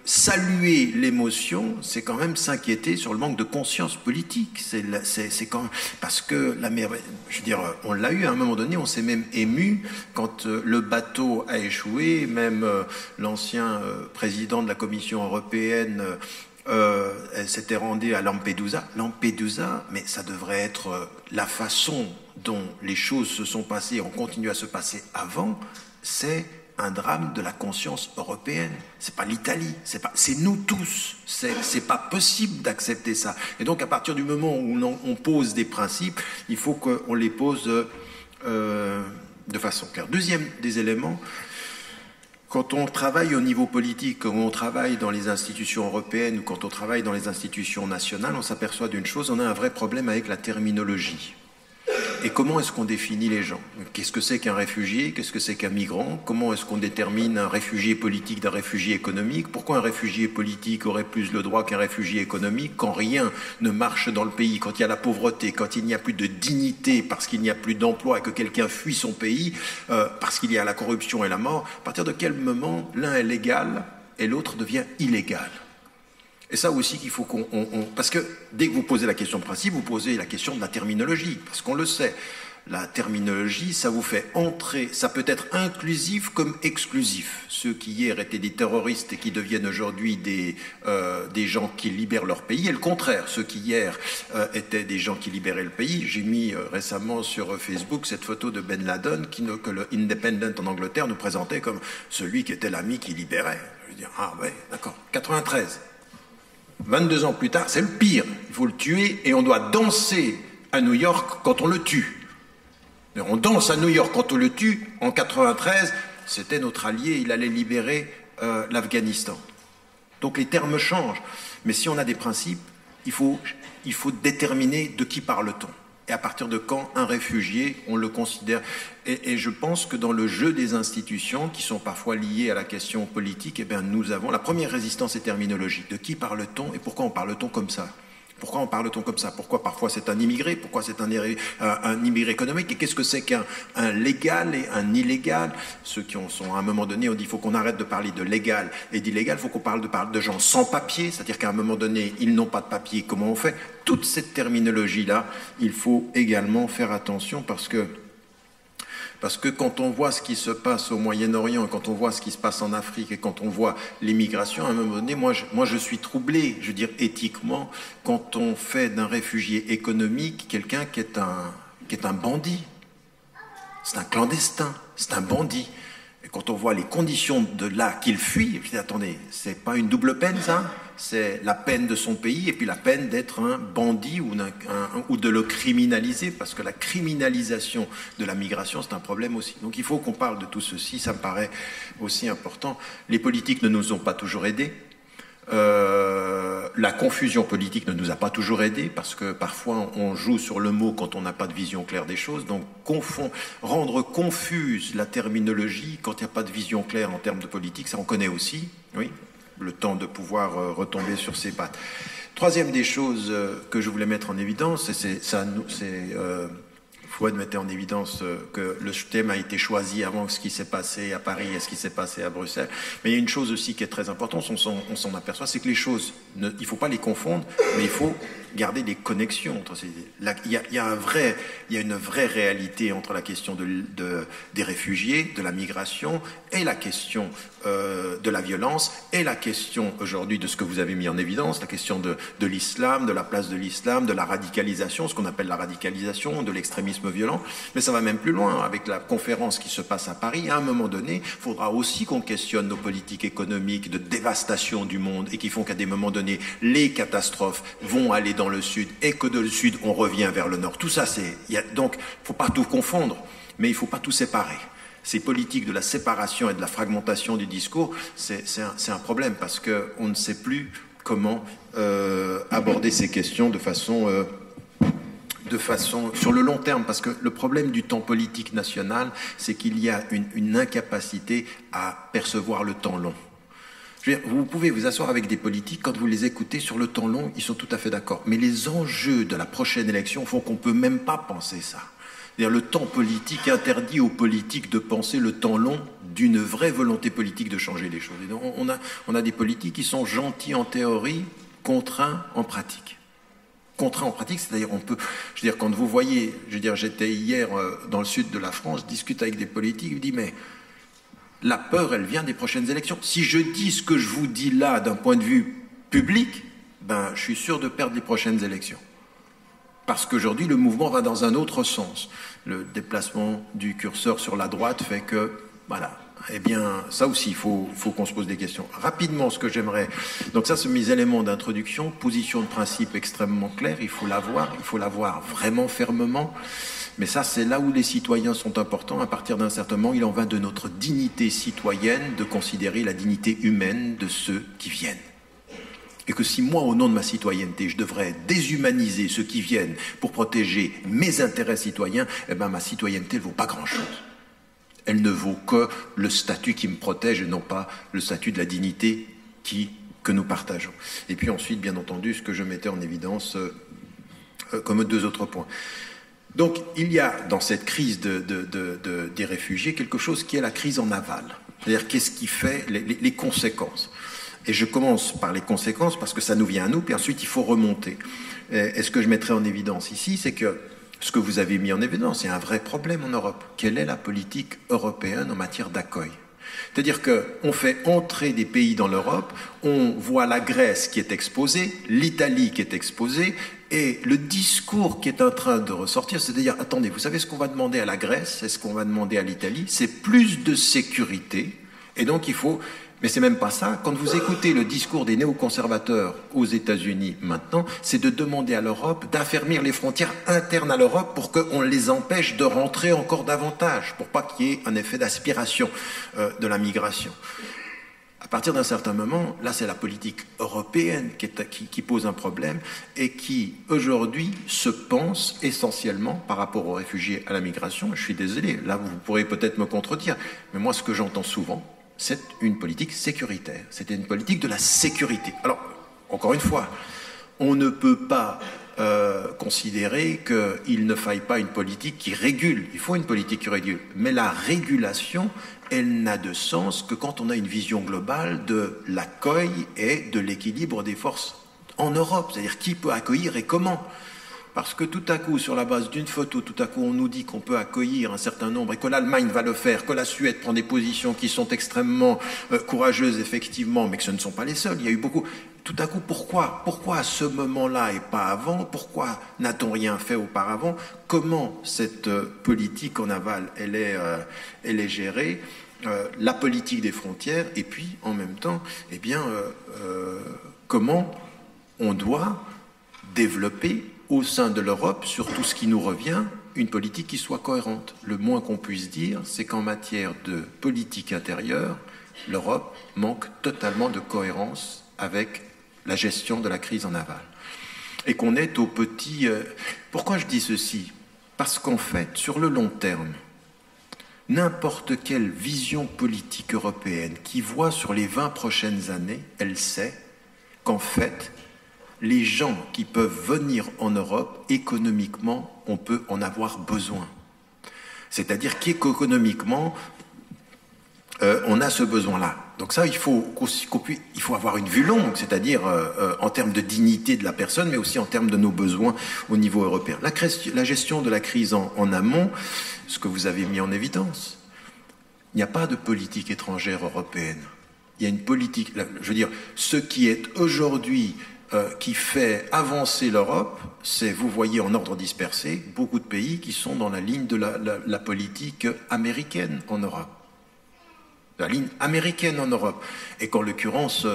Saluer l'émotion, c'est quand même s'inquiéter sur le manque de conscience politique. C'est quand même, parce que je veux dire, on l'a eu à un moment donné, on s'est même ému quand le bateau a échoué. Même l'ancien président de la Commission européenne s'était rendu à Lampedusa. Lampedusa, mais ça devrait être la façon dont les choses se sont passées, ont continué à se passer avant. C'est un drame de la conscience européenne. C'est pas l'Italie, c'est nous tous. C'est pas possible d'accepter ça. Et donc, à partir du moment où on pose des principes, il faut qu'on les pose de façon claire. Deuxième des éléments, quand on travaille au niveau politique, quand on travaille dans les institutions européennes ou quand on travaille dans les institutions nationales, on s'aperçoit d'une chose, on a un vrai problème avec la terminologie. Et comment est-ce qu'on définit les gens? Qu'est-ce que c'est qu'un réfugié? Qu'est-ce que c'est qu'un migrant? Comment est-ce qu'on détermine un réfugié politique d'un réfugié économique? Pourquoi un réfugié politique aurait plus le droit qu'un réfugié économique quand rien ne marche dans le pays, quand il y a la pauvreté, quand il n'y a plus de dignité parce qu'il n'y a plus d'emploi et que quelqu'un fuit son pays parce qu'il y a la corruption et la mort? À partir de quel moment l'un est légal et l'autre devient illégal? Et ça aussi qu'il faut parce que dès que vous posez la question de principe, vous posez la question de la terminologie, parce qu'on le sait. La terminologie, ça vous fait entrer, ça peut être inclusif comme exclusif. Ceux qui hier étaient des terroristes et qui deviennent aujourd'hui des gens qui libèrent leur pays, et le contraire, ceux qui hier étaient des gens qui libéraient le pays. J'ai mis récemment sur Facebook cette photo de Ben Laden que le Independent en Angleterre nous présentait comme celui qui était l'ami qui libérait. Je veux dire, ah ouais, d'accord, 93. 22 ans plus tard, c'est le pire. Il faut le tuer et on doit danser à New York quand on le tue. On danse à New York quand on le tue. En 93, c'était notre allié, il allait libérer l'Afghanistan. Donc les termes changent. Mais si on a des principes, il faut déterminer de qui parle-t-on. Et à partir de quand un réfugié, on le considère. Et je pense que dans le jeu des institutions, qui sont parfois liées à la question politique, eh bien, nous avons la première résistance est terminologique. De qui parle-t-on et pourquoi en parle-t-on comme ça? Pourquoi en parle-t-on comme ça? Pourquoi parfois c'est un immigré? Pourquoi c'est un immigré économique? Et qu'est-ce que c'est qu'un légal et un illégal? Ceux qui sont à un moment donné, on dit il faut qu'on arrête de parler de légal et d'illégal, il faut qu'on parle de gens sans papier, c'est-à-dire qu'à un moment donné, ils n'ont pas de papier, comment on fait? Toute cette terminologie-là, il faut également faire attention parce que Parce que quand on voit ce qui se passe au Moyen-Orient, quand on voit ce qui se passe en Afrique et quand on voit l'immigration, à un moment donné, moi je suis troublé, je veux dire éthiquement, quand on fait d'un réfugié économique quelqu'un qui est un bandit. C'est un clandestin, c'est un bandit. Et quand on voit les conditions de là qu'il fuit, je dis, attendez, c'est pas une double peine ça? C'est la peine de son pays et puis la peine d'être un bandit ou de le criminaliser, parce que la criminalisation de la migration, c'est un problème aussi. Donc il faut qu'on parle de tout ceci, ça me paraît aussi important. Les politiques ne nous ont pas toujours aidés. La confusion politique ne nous a pas toujours aidés, parce que parfois on joue sur le mot quand on n'a pas de vision claire des choses. Donc rendre confuse la terminologie quand il n'y a pas de vision claire en termes de politique, ça on connaît aussi, oui, le temps de pouvoir retomber sur ses pattes. Troisième des choses que je voulais mettre en évidence, Fouad mettait en évidence que le thème a été choisi avant ce qui s'est passé à Paris et ce qui s'est passé à Bruxelles. Mais il y a une chose aussi qui est très importante, on s'en aperçoit, c'est que les choses, il ne faut pas les confondre, mais il faut garder des connexions entre ces idées. Il y a une vraie réalité entre la question des réfugiés, de la migration, et la question de la violence, et la question aujourd'hui de ce que vous avez mis en évidence, la question de l'islam, de la place de l'islam, de la radicalisation, ce qu'on appelle la radicalisation, de l'extrémisme violent. Mais ça va même plus loin, avec la conférence qui se passe à Paris. À un moment donné, il faudra aussi qu'on questionne nos politiques économiques de dévastation du monde, et qui font qu'à des moments donnés, les catastrophes vont aller dans le sud, et que de le sud, on revient vers le nord. Tout ça, donc, il ne faut pas tout confondre, mais il ne faut pas tout séparer. Ces politiques de la séparation et de la fragmentation du discours, c'est un problème, parce qu'on ne sait plus comment aborder ces questions de façon sur le long terme, parce que le problème du temps politique national, c'est qu'il y a une incapacité à percevoir le temps long. Je veux dire, vous pouvez vous asseoir avec des politiques, quand vous les écoutez sur le temps long, ils sont tout à fait d'accord. Mais les enjeux de la prochaine élection font qu'on ne peut même pas penser ça. C'est-à-dire, le temps politique interdit aux politiques de penser le temps long d'une vraie volonté politique de changer les choses. Et donc, on a des politiques qui sont gentils en théorie, contraints en pratique. Contraints en pratique, c'est-à-dire quand vous voyez, j'étais hier dans le sud de la France, je discute avec des politiques, je dis mais la peur, elle vient des prochaines élections. Si je dis ce que je vous dis là d'un point de vue public, je suis sûr de perdre les prochaines élections. Parce qu'aujourd'hui, le mouvement va dans un autre sens. Le déplacement du curseur sur la droite fait que, voilà. Eh bien, ça aussi, il faut qu'on se pose des questions. Rapidement, ce que j'aimerais... Donc ça, c'est mes éléments d'introduction. Position de principe extrêmement claire, il faut l'avoir vraiment fermement. Mais ça, c'est là où les citoyens sont importants. À partir d'un certain moment, il en va de notre dignité citoyenne de considérer la dignité humaine de ceux qui viennent. Et que si moi, au nom de ma citoyenneté, je devrais déshumaniser ceux qui viennent pour protéger mes intérêts citoyens, ma citoyenneté ne vaut pas grand-chose. Elle ne vaut que le statut qui me protège et non pas le statut de la dignité que nous partageons. Et puis ensuite, bien entendu, ce que je mettais en évidence comme deux autres points. Donc, il y a dans cette crise des réfugiés quelque chose qui est la crise en aval. C'est-à-dire, qu'est-ce qui fait les conséquences. Et je commence par les conséquences parce que ça nous vient à nous, puis ensuite il faut remonter. Et ce que je mettrai en évidence ici, c'est que ce que vous avez mis en évidence, c'est un vrai problème en Europe. Quelle est la politique européenne en matière d'accueil ? C'est-à-dire qu'on fait entrer des pays dans l'Europe, on voit la Grèce qui est exposée, l'Italie qui est exposée, et le discours qui est en train de ressortir, c'est de dire, attendez, vous savez ce qu'on va demander à la Grèce, c'est ce qu'on va demander à l'Italie, c'est plus de sécurité, et donc il faut... Mais c'est même pas ça. Quand vous écoutez le discours des néoconservateurs aux États-Unis maintenant, c'est de demander à l'Europe d'affermir les frontières internes à l'Europe pour qu'on les empêche de rentrer encore davantage, pour pas qu'il y ait un effet d'aspiration de la migration. À partir d'un certain moment, là c'est la politique européenne qui pose un problème et qui aujourd'hui se pense essentiellement par rapport aux réfugiés à la migration. Je suis désolé, là vous pourrez peut-être me contredire, mais moi ce que j'entends souvent, c'est une politique sécuritaire, c'était une politique de la sécurité. Alors, encore une fois, on ne peut pas considérer qu'il ne faille pas une politique qui régule. Il faut une politique qui régule. Mais la régulation, elle n'a de sens que quand on a une vision globale de l'accueil et de l'équilibre des forces en Europe. C'est-à-dire qui peut accueillir et comment. Parce que tout à coup, sur la base d'une photo, tout à coup, on nous dit qu'on peut accueillir un certain nombre et que l'Allemagne va le faire, que la Suède prend des positions qui sont extrêmement courageuses, effectivement, mais que ce ne sont pas les seuls. Il y a eu beaucoup... Tout à coup, pourquoi à ce moment-là et pas avant? Pourquoi n'a-t-on rien fait auparavant? Comment cette politique en aval, elle est gérée? La politique des frontières, et puis, en même temps, eh bien, comment on doit développer au sein de l'Europe, sur tout ce qui nous revient, une politique qui soit cohérente. Le moins qu'on puisse dire, c'est qu'en matière de politique intérieure, l'Europe manque totalement de cohérence avec la gestion de la crise en aval. Et qu'on est au petit... Pourquoi je dis ceci? Parce qu'en fait, sur le long terme, n'importe quelle vision politique européenne qui voit sur les 20 prochaines années, elle sait qu'en fait, les gens qui peuvent venir en Europe, économiquement, on peut en avoir besoin. C'est-à-dire qu'économiquement, on a ce besoin-là. Donc ça, il faut avoir une vue longue, c'est-à-dire en termes de dignité de la personne, mais aussi en termes de nos besoins au niveau européen. La gestion de la crise en amont, ce que vous avez mis en évidence, il n'y a pas de politique étrangère européenne. Il y a une politique, je veux dire, ce qui est aujourd'hui... qui fait avancer l'Europe, c'est, vous voyez en ordre dispersé, beaucoup de pays qui sont dans la ligne de la politique américaine en Europe. La ligne américaine en Europe. Et qu'en l'occurrence,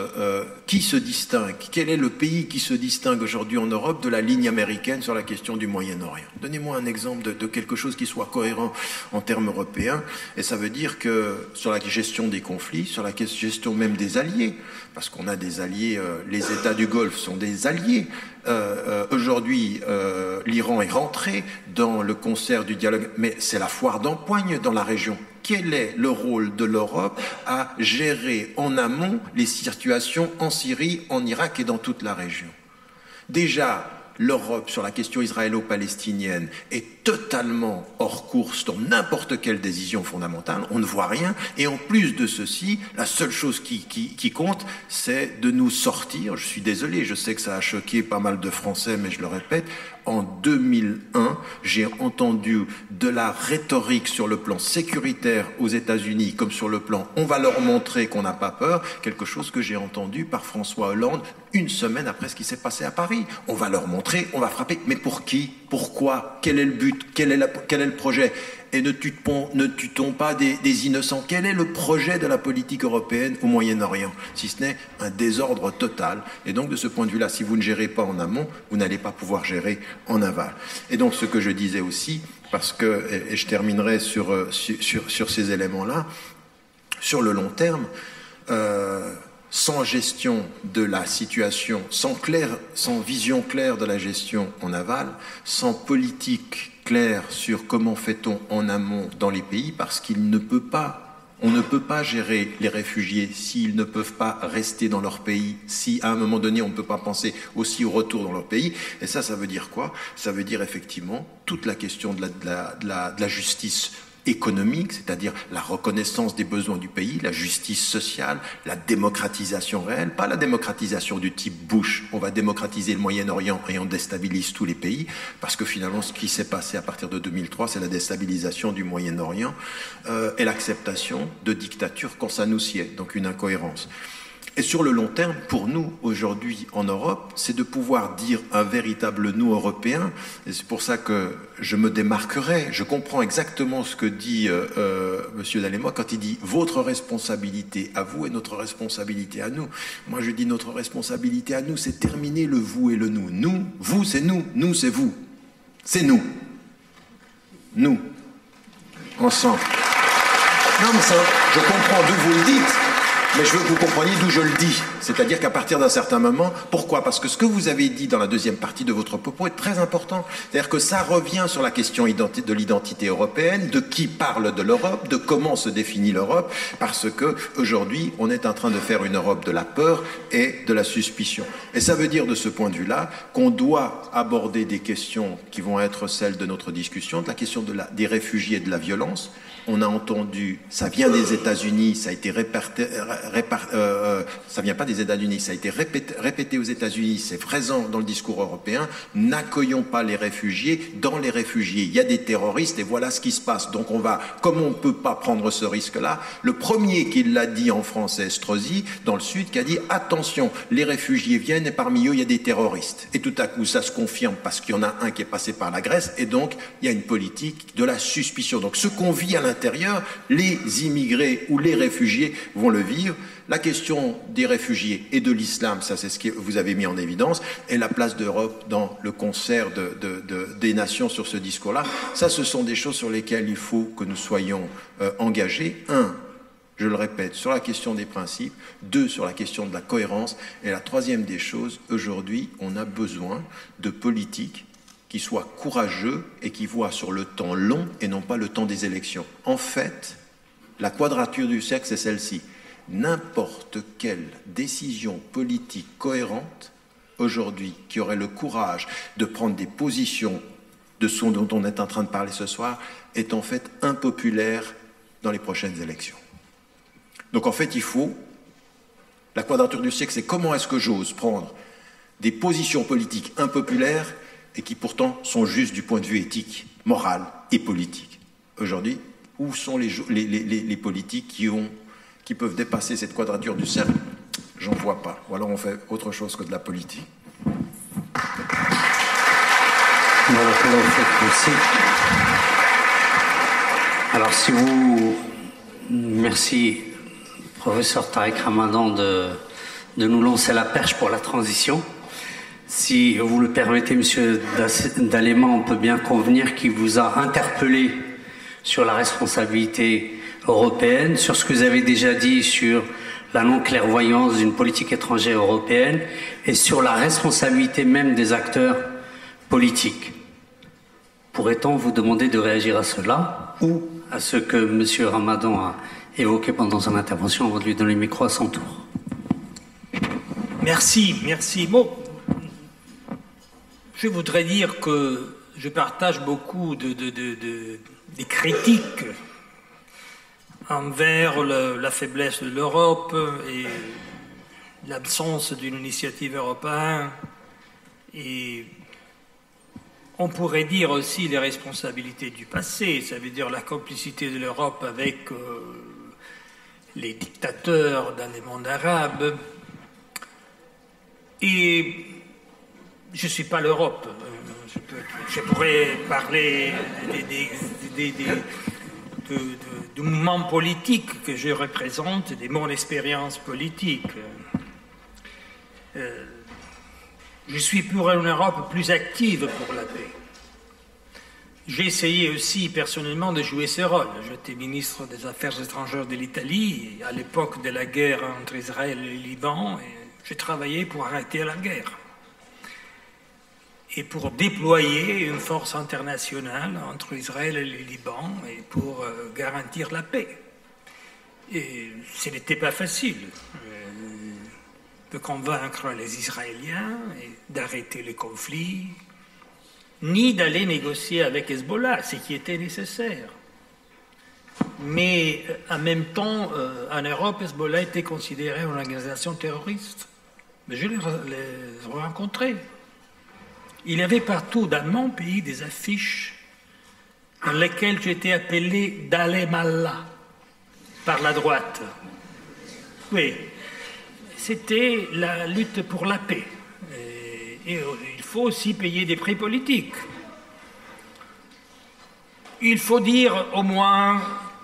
qui se distingue? Quel est le pays qui se distingue aujourd'hui en Europe de la ligne américaine sur la question du Moyen-Orient? Donnez-moi un exemple de quelque chose qui soit cohérent en termes européens. Et ça veut dire que sur la gestion des conflits, sur la gestion même des alliés, parce qu'on a des alliés, les États du Golfe sont des alliés. Aujourd'hui, l'Iran est rentré dans le concert du dialogue, mais c'est la foire d'empoigne dans la région. Quel est le rôle de l'Europe à gérer en amont les situations en Syrie, en Irak et dans toute la région? Déjà, l'Europe, sur la question israélo-palestinienne, est totalement hors course dans n'importe quelle décision fondamentale. On ne voit rien. Et en plus de ceci, la seule chose qui compte, c'est de nous sortir. Je suis désolé, je sais que ça a choqué pas mal de Français, mais je le répète. En 2001, j'ai entendu de la rhétorique sur le plan sécuritaire aux États-Unis, comme sur le plan on va leur montrer qu'on n'a pas peur, quelque chose que j'ai entendu par François Hollande une semaine après ce qui s'est passé à Paris. On va leur montrer, on va frapper. Mais pour qui? Pourquoi? Quel est le but? Quel est le projet? Et ne tue-t-on pas des innocents? Quel est le projet de la politique européenne au Moyen-Orient? Si ce n'est un désordre total. Et donc, de ce point de vue-là, si vous ne gérez pas en amont, vous n'allez pas pouvoir gérer en aval. Et donc, ce que je disais aussi, parce que, et je terminerai sur ces éléments-là, sur le long terme, sans gestion de la situation, sans vision claire de la gestion en aval, sans politique claire sur comment fait-on en amont dans les pays, parce on ne peut pas gérer les réfugiés s'ils ne peuvent pas rester dans leur pays, si à un moment donné on ne peut pas penser aussi au retour dans leur pays. Et ça veut dire quoi? Ça veut dire effectivement toute la question de la justice économique, c'est-à-dire la reconnaissance des besoins du pays, la justice sociale, la démocratisation réelle, pas la démocratisation du type Bush, on va démocratiser le Moyen-Orient et on déstabilise tous les pays, parce que finalement ce qui s'est passé à partir de 2003, c'est la déstabilisation du Moyen-Orient et l'acceptation de dictatures quand ça nous sied, donc une incohérence. Et sur le long terme, pour nous, aujourd'hui, en Europe, c'est de pouvoir dire un véritable nous européen. Et c'est pour ça que je me démarquerai. Je comprends exactement ce que dit M. D'Alema quand il dit « votre responsabilité à vous et notre responsabilité à nous ». Moi, je dis « notre responsabilité à nous, c'est terminer le vous et le nous ». Nous, vous, c'est nous, c'est vous. C'est nous. Nous. Ensemble. Non, mais ça, je comprends d'où vous le dites. Mais je veux que vous compreniez d'où je le dis. C'est-à-dire qu'à partir d'un certain moment, pourquoi? Parce que ce que vous avez dit dans la deuxième partie de votre propos est très important. C'est-à-dire que ça revient sur la question de l'identité européenne, de qui parle de l'Europe, de comment se définit l'Europe, parce que aujourd'hui, on est en train de faire une Europe de la peur et de la suspicion. Et ça veut dire de ce point de vue-là qu'on doit aborder des questions qui vont être celles de notre discussion, de la question des réfugiés et de la violence, on a entendu, ça vient des États-Unis, ça a été ça vient pas des États-Unis, ça a été répété aux États-Unis, c'est présent dans le discours européen, n'accueillons pas les réfugiés. Dans les réfugiés, il y a des terroristes et voilà ce qui se passe. Donc comme on ne peut pas prendre ce risque-là, le premier qui l'a dit en France, c'est Estrosi, dans le Sud, qui a dit attention, les réfugiés viennent et parmi eux, il y a des terroristes. Et tout à coup, ça se confirme parce qu'il y en a un qui est passé par la Grèce et donc il y a une politique de la suspicion. Donc ce qu'on vit à l'intérieur, les immigrés ou les réfugiés vont le vivre. La question des réfugiés et de l'islam, ça c'est ce que vous avez mis en évidence, et la place d'Europe dans le concert des nations sur ce discours-là, ça ce sont des choses sur lesquelles il faut que nous soyons engagés. Un, je le répète, sur la question des principes. Deux, sur la question de la cohérence. Et la troisième des choses, aujourd'hui, on a besoin de politiques qui soient courageux et qui voient sur le temps long et non pas le temps des élections. En fait, la quadrature du cercle, c'est celle-ci. N'importe quelle décision politique cohérente, aujourd'hui, qui aurait le courage de prendre des positions de ce dont on est en train de parler ce soir, est en fait impopulaire dans les prochaines élections. Donc en fait, il faut... La quadrature du cercle, c'est comment est-ce que j'ose prendre des positions politiques impopulaires et qui pourtant sont justes du point de vue éthique, moral et politique. Aujourd'hui, où sont les politiques qui peuvent dépasser cette quadrature du cercle? J'en vois pas. Ou alors on fait autre chose que de la politique. Alors si vous... Merci, professeur Tariq Ramadan, de nous lancer la perche pour la transition. Si vous le permettez, monsieur Dalema, on peut bien convenir qu'il vous a interpellé sur la responsabilité européenne, sur ce que vous avez déjà dit sur la non-clairvoyance d'une politique étrangère européenne et sur la responsabilité même des acteurs politiques. Pourrait-on vous demander de réagir à cela ou à ce que monsieur Ramadan a évoqué pendant son intervention avant de lui donner le micro à son tour? Merci. Bon, je voudrais dire que je partage beaucoup des critiques envers la faiblesse de l'Europe et l'absence d'une initiative européenne. Et on pourrait dire aussi les responsabilités du passé, ça veut dire la complicité de l'Europe avec les dictateurs dans les mondes arabes. Et je ne suis pas l'Europe. Je pourrais parler du mouvement politique que je représente, de mon expérience politique. Je suis pour une Europe plus active pour la paix. J'ai essayé aussi personnellement de jouer ce rôle. J'étais ministre des Affaires étrangères de l'Italie à l'époque de la guerre entre Israël et le Liban, et j'ai travaillé pour arrêter la guerre et pour déployer une force internationale entre Israël et le Liban et pour garantir la paix. Et ce n'était pas facile de convaincre les Israéliens d'arrêter les conflits, ni d'aller négocier avec Hezbollah, ce qui était nécessaire. Mais en même temps, en Europe, Hezbollah était considéré une organisation terroriste. Mais je les rencontrais. Il y avait partout dans mon pays des affiches dans lesquelles j'étais appelé Dalémallah par la droite. Oui, c'était la lutte pour la paix. Et il faut aussi payer des prix politiques. Il faut dire au moins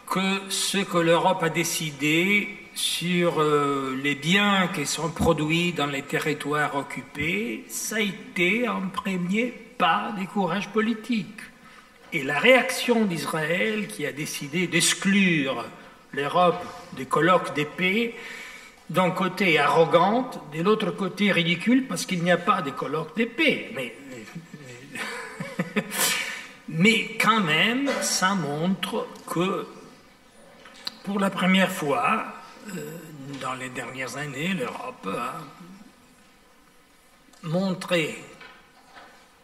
que ce que l'Europe a décidé sur les biens qui sont produits dans les territoires occupés, ça a été un premier pas des courages politiques. Et la réaction d'Israël qui a décidé d'exclure l'Europe des colloques de paix, d'un côté arrogante, de l'autre côté ridicule, parce qu'il n'y a pas de colloques de paix. Mais quand même, ça montre que pour la première fois, dans les dernières années, l'Europe a montré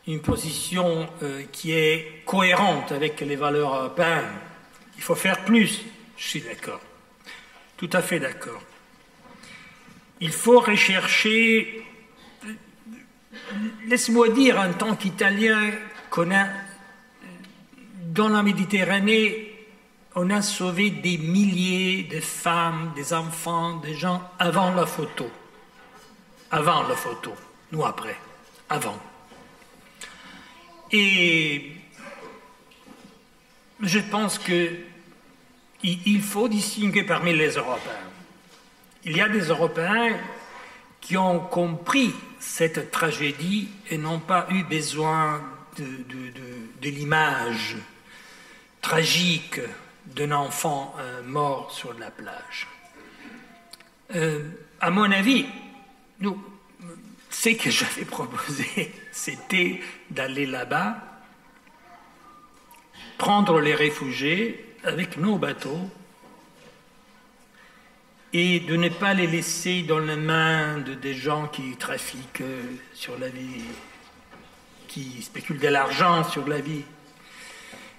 une position qui est cohérente avec les valeurs européennes, Il faut faire plus, je suis d'accord. Tout à fait d'accord. Il faut rechercher, laisse-moi dire en tant qu'Italien, qu'on a, dans la Méditerranée, on a sauvé des milliers de femmes, des enfants, des gens avant la photo. Avant la photo, nous après, avant. Et je pense qu'il faut distinguer parmi les Européens. Il y a des Européens qui ont compris cette tragédie et n'ont pas eu besoin de l'image tragique d'un enfant mort sur la plage. À mon avis, ce que j'avais proposé, c'était d'aller là-bas, prendre les réfugiés avec nos bateaux et de ne pas les laisser dans les mains des gens qui trafiquent sur la vie, qui spéculent de l'argent sur la vie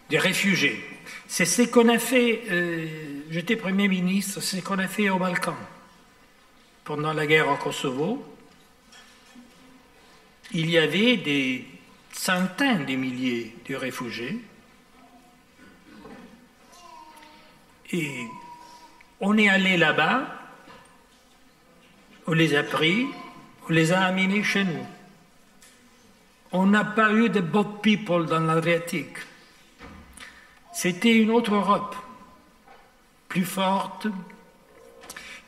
des réfugiés. C'est ce qu'on a fait, j'étais Premier ministre, c'est ce qu'on a fait au Balkan. Pendant la guerre au Kosovo, il y avait des centaines de milliers de réfugiés et on est allé là-bas, on les a pris, on les a amenés chez nous. On n'a pas eu de boat people dans l'Adriatique. C'était une autre Europe, plus forte,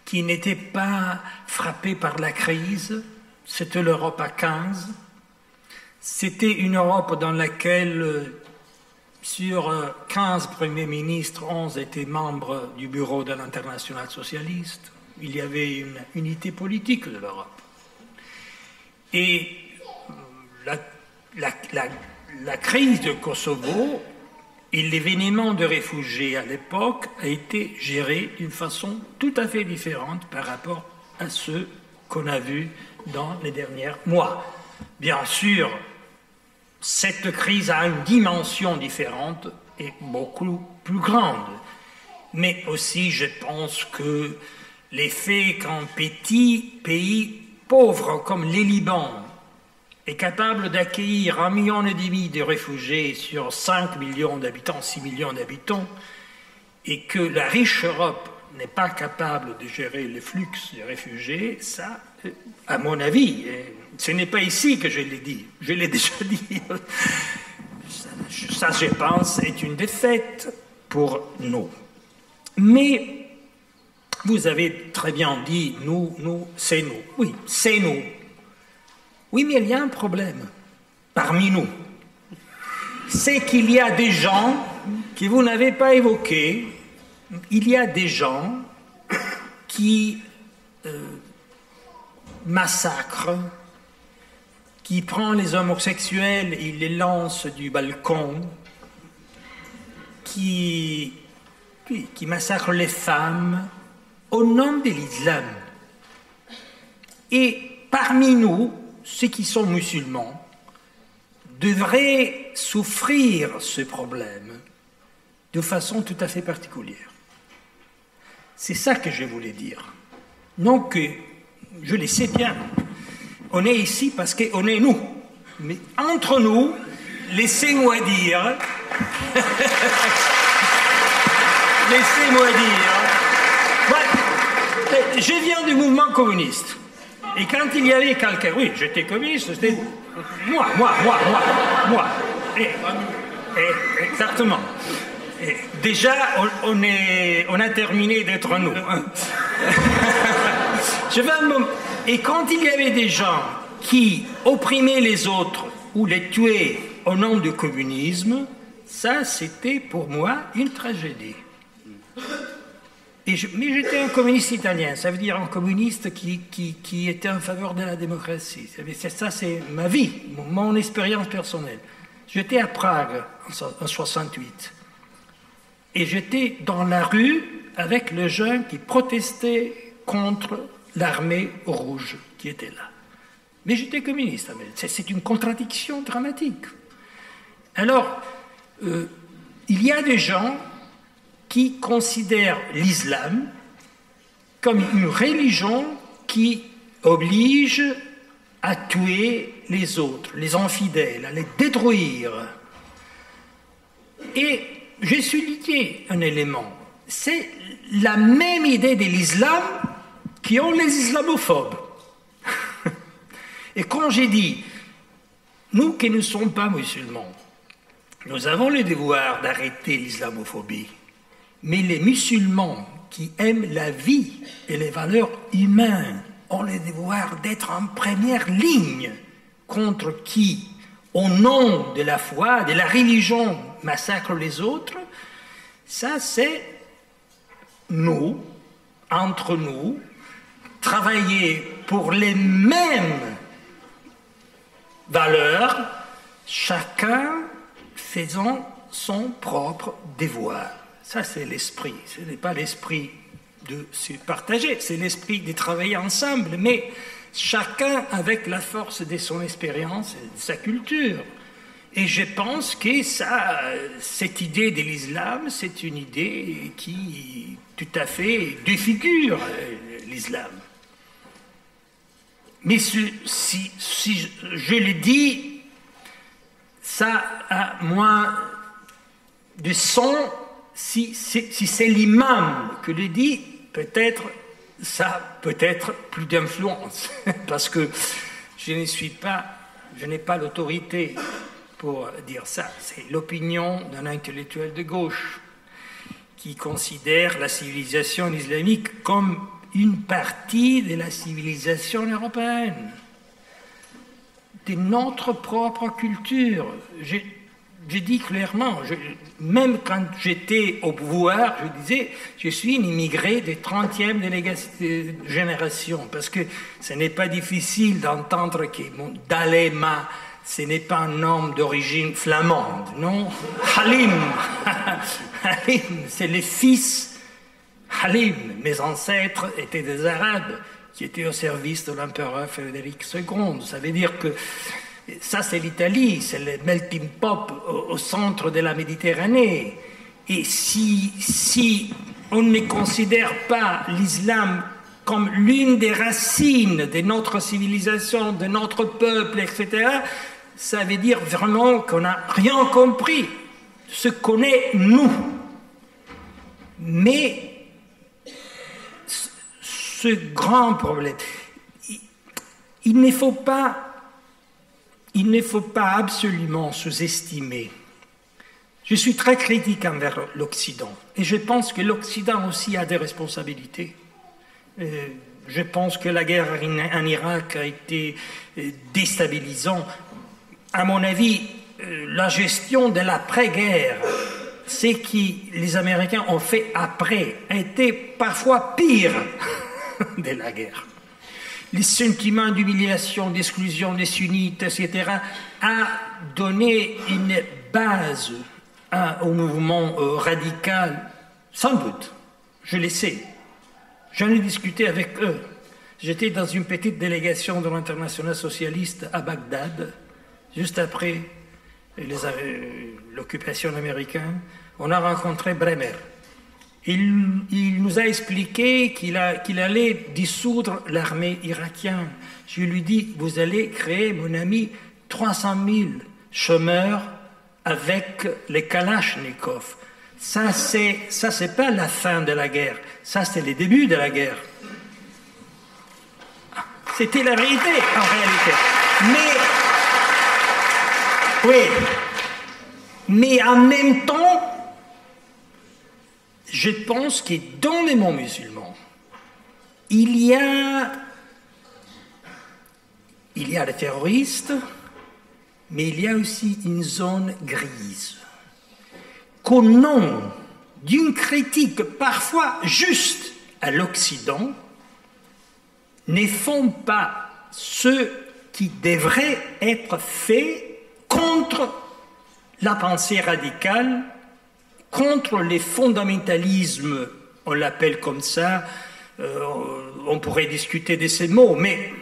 qui n'était pas frappée par la crise. C'était l'Europe à 15. C'était une Europe dans laquelle, sur 15 premiers ministres, 11 étaient membres du bureau de l'Internationale socialiste. Il y avait une unité politique de l'Europe. Et la crise de Kosovo et l'événement de réfugiés à l'époque a été géré d'une façon tout à fait différente par rapport à ce qu'on a vu dans les derniers mois. Bien sûr, cette crise a une dimension différente et beaucoup plus grande. Mais aussi, je pense que l'effet qu'un petit pays pauvre comme le Liban est capable d'accueillir 1,5 million de réfugiés sur 5 millions d'habitants, 6 millions d'habitants, et que la riche Europe n'est pas capable de gérer le flux de réfugiés, ça, à mon avis, ce n'est pas ici que je l'ai dit, je l'ai déjà dit, ça, je pense, est une défaite pour nous. Mais vous avez très bien dit, nous, c'est nous. Oui, c'est nous. Oui, mais il y a un problème parmi nous. C'est qu'il y a des gens que vous n'avez pas évoqués. Il y a des gens qui massacrent, qui prennent les homosexuels et les lancent du balcon, qui massacrent les femmes au nom de l'islam. Et parmi nous, ceux qui sont musulmans devraient souffrir ce problème de façon tout à fait particulière. C'est ça que je voulais dire. Non que, je le sais bien, on est ici parce qu'on est nous. Mais entre nous, laissez-moi dire, je viens du mouvement communiste. Et quand il y avait quelqu'un, oui, j'étais communiste, c'était moi. Exactement. Et déjà, on a terminé d'être nous. Et quand il y avait des gens qui opprimaient les autres ou les tuaient au nom du communisme, ça, c'était pour moi une tragédie. Mais j'étais un communiste italien, ça veut dire un communiste qui était en faveur de la démocratie. Ça, c'est ma vie, mon expérience personnelle. J'étais à Prague en 68 et j'étais dans la rue avec les jeunes qui protestaient contre l'armée rouge qui était là. Mais j'étais communiste, c'est une contradiction dramatique. Alors, il y a des gens qui considèrent l'islam comme une religion qui oblige à tuer les autres, les infidèles, à les détruire. Et j'ai souligné un élément, c'est la même idée de l'islam qu'ont les islamophobes. Et quand j'ai dit, nous qui ne sommes pas musulmans, nous avons le devoir d'arrêter l'islamophobie, mais les musulmans qui aiment la vie et les valeurs humaines ont le devoir d'être en première ligne contre qui, au nom de la foi, de la religion, massacre les autres. Ça, c'est nous, entre nous, travailler pour les mêmes valeurs, chacun faisant son propre devoir. Ça, c'est l'esprit. Ce n'est pas l'esprit de se partager, c'est l'esprit de travailler ensemble, mais chacun avec la force de son expérience et de sa culture. Et je pense que cette idée de l'islam, c'est une idée qui tout à fait défigure l'islam. Mais si je le dis, ça a moins de sens. Si c'est l'imam que le dit, peut-être ça peut-être plus d'influence, parce que je n'ai pas l'autorité pour dire ça. C'est l'opinion d'un intellectuel de gauche qui considère la civilisation islamique comme une partie de la civilisation européenne, de notre propre culture. Je dis clairement, même quand j'étais au pouvoir, je disais, je suis une immigrée de 30e génération, parce que ce n'est pas difficile d'entendre que D'Alema, ce n'est pas un homme d'origine flamande, non? Halim, Halim, c'est le fils Halim. Mes ancêtres étaient des Arabes qui étaient au service de l'empereur Frédéric II. Ça veut dire que ça, c'est l'Italie, c'est le melting pot au centre de la Méditerranée. Et si on ne considère pas l'islam comme l'une des racines de notre civilisation, de notre peuple, etc., ça veut dire vraiment qu'on n'a rien compris, ce qu'on est nous. Mais ce grand problème, il ne faut pas absolument sous-estimer. Je suis très critique envers l'Occident et je pense que l'Occident aussi a des responsabilités. Je pense que la guerre en Irak a été déstabilisante. À mon avis, la gestion de l'après-guerre, ce que les Américains ont fait après, a été parfois pire de la guerre. Les sentiments d'humiliation, d'exclusion des sunnites, etc., a donné une base au mouvement radical, sans doute, je le sais. J'en ai discuté avec eux. J'étais dans une petite délégation de l'Internationale socialiste à Bagdad, juste après l'occupation américaine. On a rencontré Bremer. Il nous a expliqué qu'il allait dissoudre l'armée irakienne. Je lui ai dit, vous allez créer, mon ami, 300 000 chômeurs avec les Kalachnikov. Ça, c'est pas la fin de la guerre. Ça, c'est le début de la guerre. C'était la vérité, en réalité. Mais en même temps, je pense que dans les mondes musulmans, il y a les terroristes, mais il y a aussi une zone grise. Qu'au nom d'une critique parfois juste à l'Occident, ne font pas ce qui devrait être fait contre la pensée radicale, contre les fondamentalismes, on l'appelle comme ça, on pourrait discuter de ces mots, mais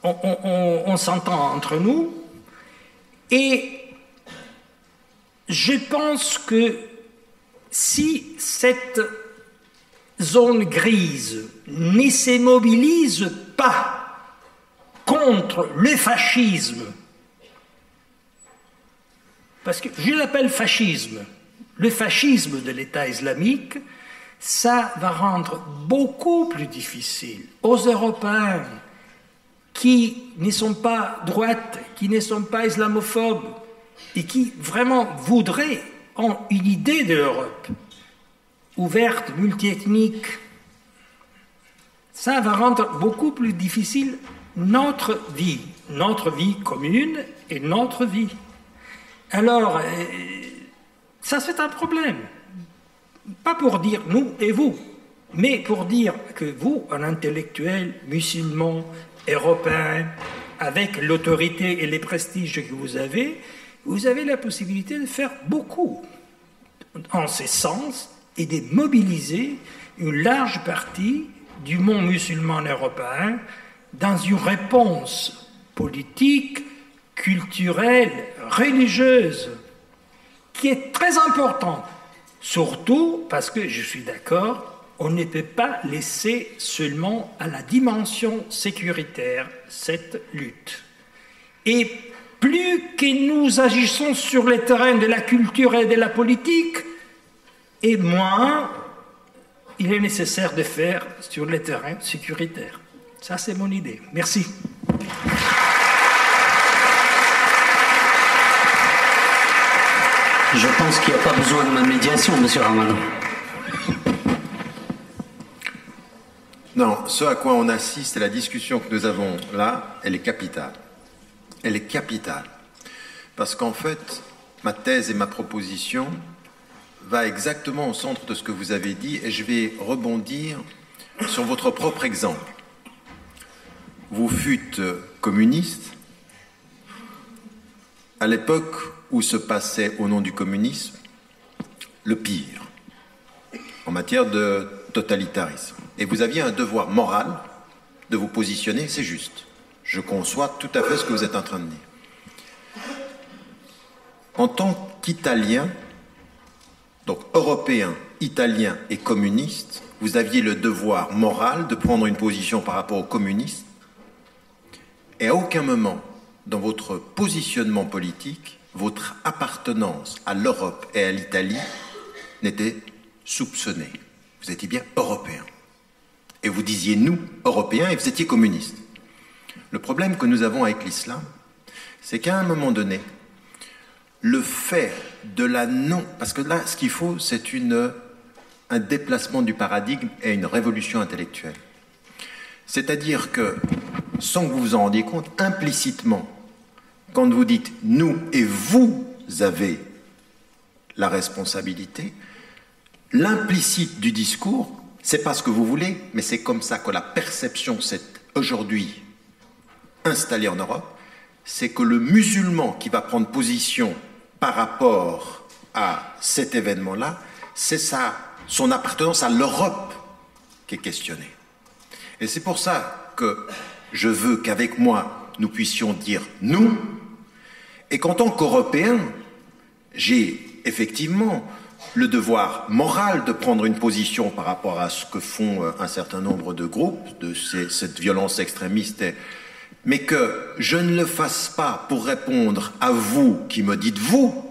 on s'entend entre nous. Et je pense que si cette zone grise ne se mobilise pas contre le fascisme, parce que je l'appelle fascisme, le fascisme de l'État islamique, ça va rendre beaucoup plus difficile aux Européens qui ne sont pas droites, qui ne sont pas islamophobes et qui vraiment voudraient une idée de l'Europe ouverte, multiethnique. Ça va rendre beaucoup plus difficile notre vie commune et notre vie. Alors, ça c'est un problème. Pas pour dire nous et vous, mais pour dire que vous, un intellectuel musulman, européen, avec l'autorité et les prestiges que vous avez la possibilité de faire beaucoup en ce sens et de mobiliser une large partie du monde musulman européen dans une réponse politique, culturelle, religieuse, qui est très importante. Surtout parce que, je suis d'accord, on ne peut pas laisser seulement à la dimension sécuritaire cette lutte. Et plus que nous agissons sur le terrain de la culture et de la politique, et moins il est nécessaire de faire sur le terrain sécuritaire. Ça, c'est mon idée. Merci. Je pense qu'il n'y a pas besoin de ma médiation, M. Ramalho. Non, ce à quoi on assiste, la discussion que nous avons là, elle est capitale. Elle est capitale. Parce qu'en fait, ma thèse et ma proposition va exactement au centre de ce que vous avez dit, et je vais rebondir sur votre propre exemple. Vous fûtes communiste à l'époque où se passait au nom du communisme le pire en matière de totalitarisme. Et vous aviez un devoir moral de vous positionner, c'est juste. Je conçois tout à fait ce que vous êtes en train de dire. En tant qu'Italien, donc européen, italien et communiste, vous aviez le devoir moral de prendre une position par rapport aux communistes, et à aucun moment dans votre positionnement politique, votre appartenance à l'Europe et à l'Italie n'était soupçonnée. Vous étiez bien européen. Et vous disiez nous, Européens, et vous étiez communistes. Le problème que nous avons avec l'islam, c'est qu'à un moment donné, le fait de la non... Parce que là, ce qu'il faut, c'est un déplacement du paradigme et une révolution intellectuelle. C'est-à-dire que, sans que vous vous en rendiez compte, implicitement, quand vous dites « nous » et « vous avez la responsabilité », l'implicite du discours, c'est pas ce que vous voulez, mais c'est comme ça que la perception s'est aujourd'hui installée en Europe, c'est que le musulman qui va prendre position par rapport à cet événement-là, c'est son appartenance à l'Europe qui est questionnée. Et c'est pour ça que je veux qu'avec moi, nous puissions dire « nous », et qu'en tant qu'Européen, j'ai effectivement le devoir moral de prendre une position par rapport à ce que font un certain nombre de groupes, de cette violence extrémiste, mais que je ne le fasse pas pour répondre à vous qui me dites vous,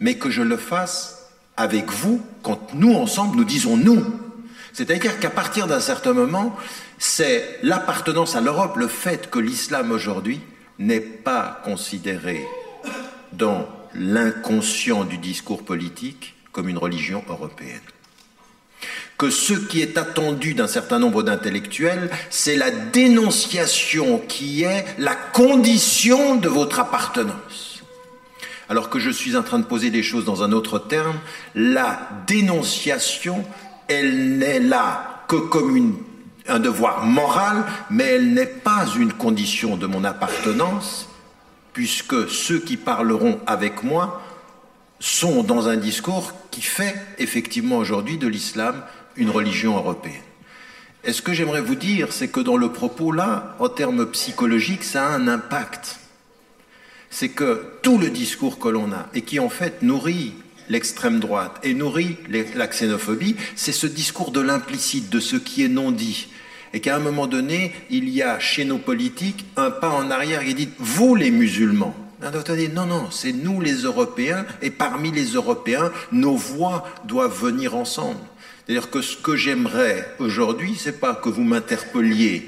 mais que je le fasse avec vous quand nous, ensemble, nous disons nous. C'est-à-dire qu'à partir d'un certain moment, c'est l'appartenance à l'Europe, le fait que l'islam aujourd'hui n'est pas considéré dans l'inconscient du discours politique comme une religion européenne. Que ce qui est attendu d'un certain nombre d'intellectuels, c'est la dénonciation qui est la condition de votre appartenance. Alors que je suis en train de poser les choses dans un autre terme, la dénonciation, elle n'est là que comme un devoir moral, mais elle n'est pas une condition de mon appartenance, puisque ceux qui parleront avec moi sont dans un discours qui fait effectivement aujourd'hui de l'islam une religion européenne. Et ce que j'aimerais vous dire, c'est que dans le propos là, en termes psychologiques, ça a un impact. C'est que tout le discours que l'on a, et qui en fait nourrit l'extrême droite et nourrit la xénophobie, c'est ce discours de l'implicite, de ce qui est non dit. Et qu'à un moment donné, il y a chez nos politiques un pas en arrière qui dit « vous les musulmans ». Non, non, c'est nous les Européens, et parmi les Européens, nos voix doivent venir ensemble. C'est-à-dire que ce que j'aimerais aujourd'hui, c'est pas que vous m'interpelliez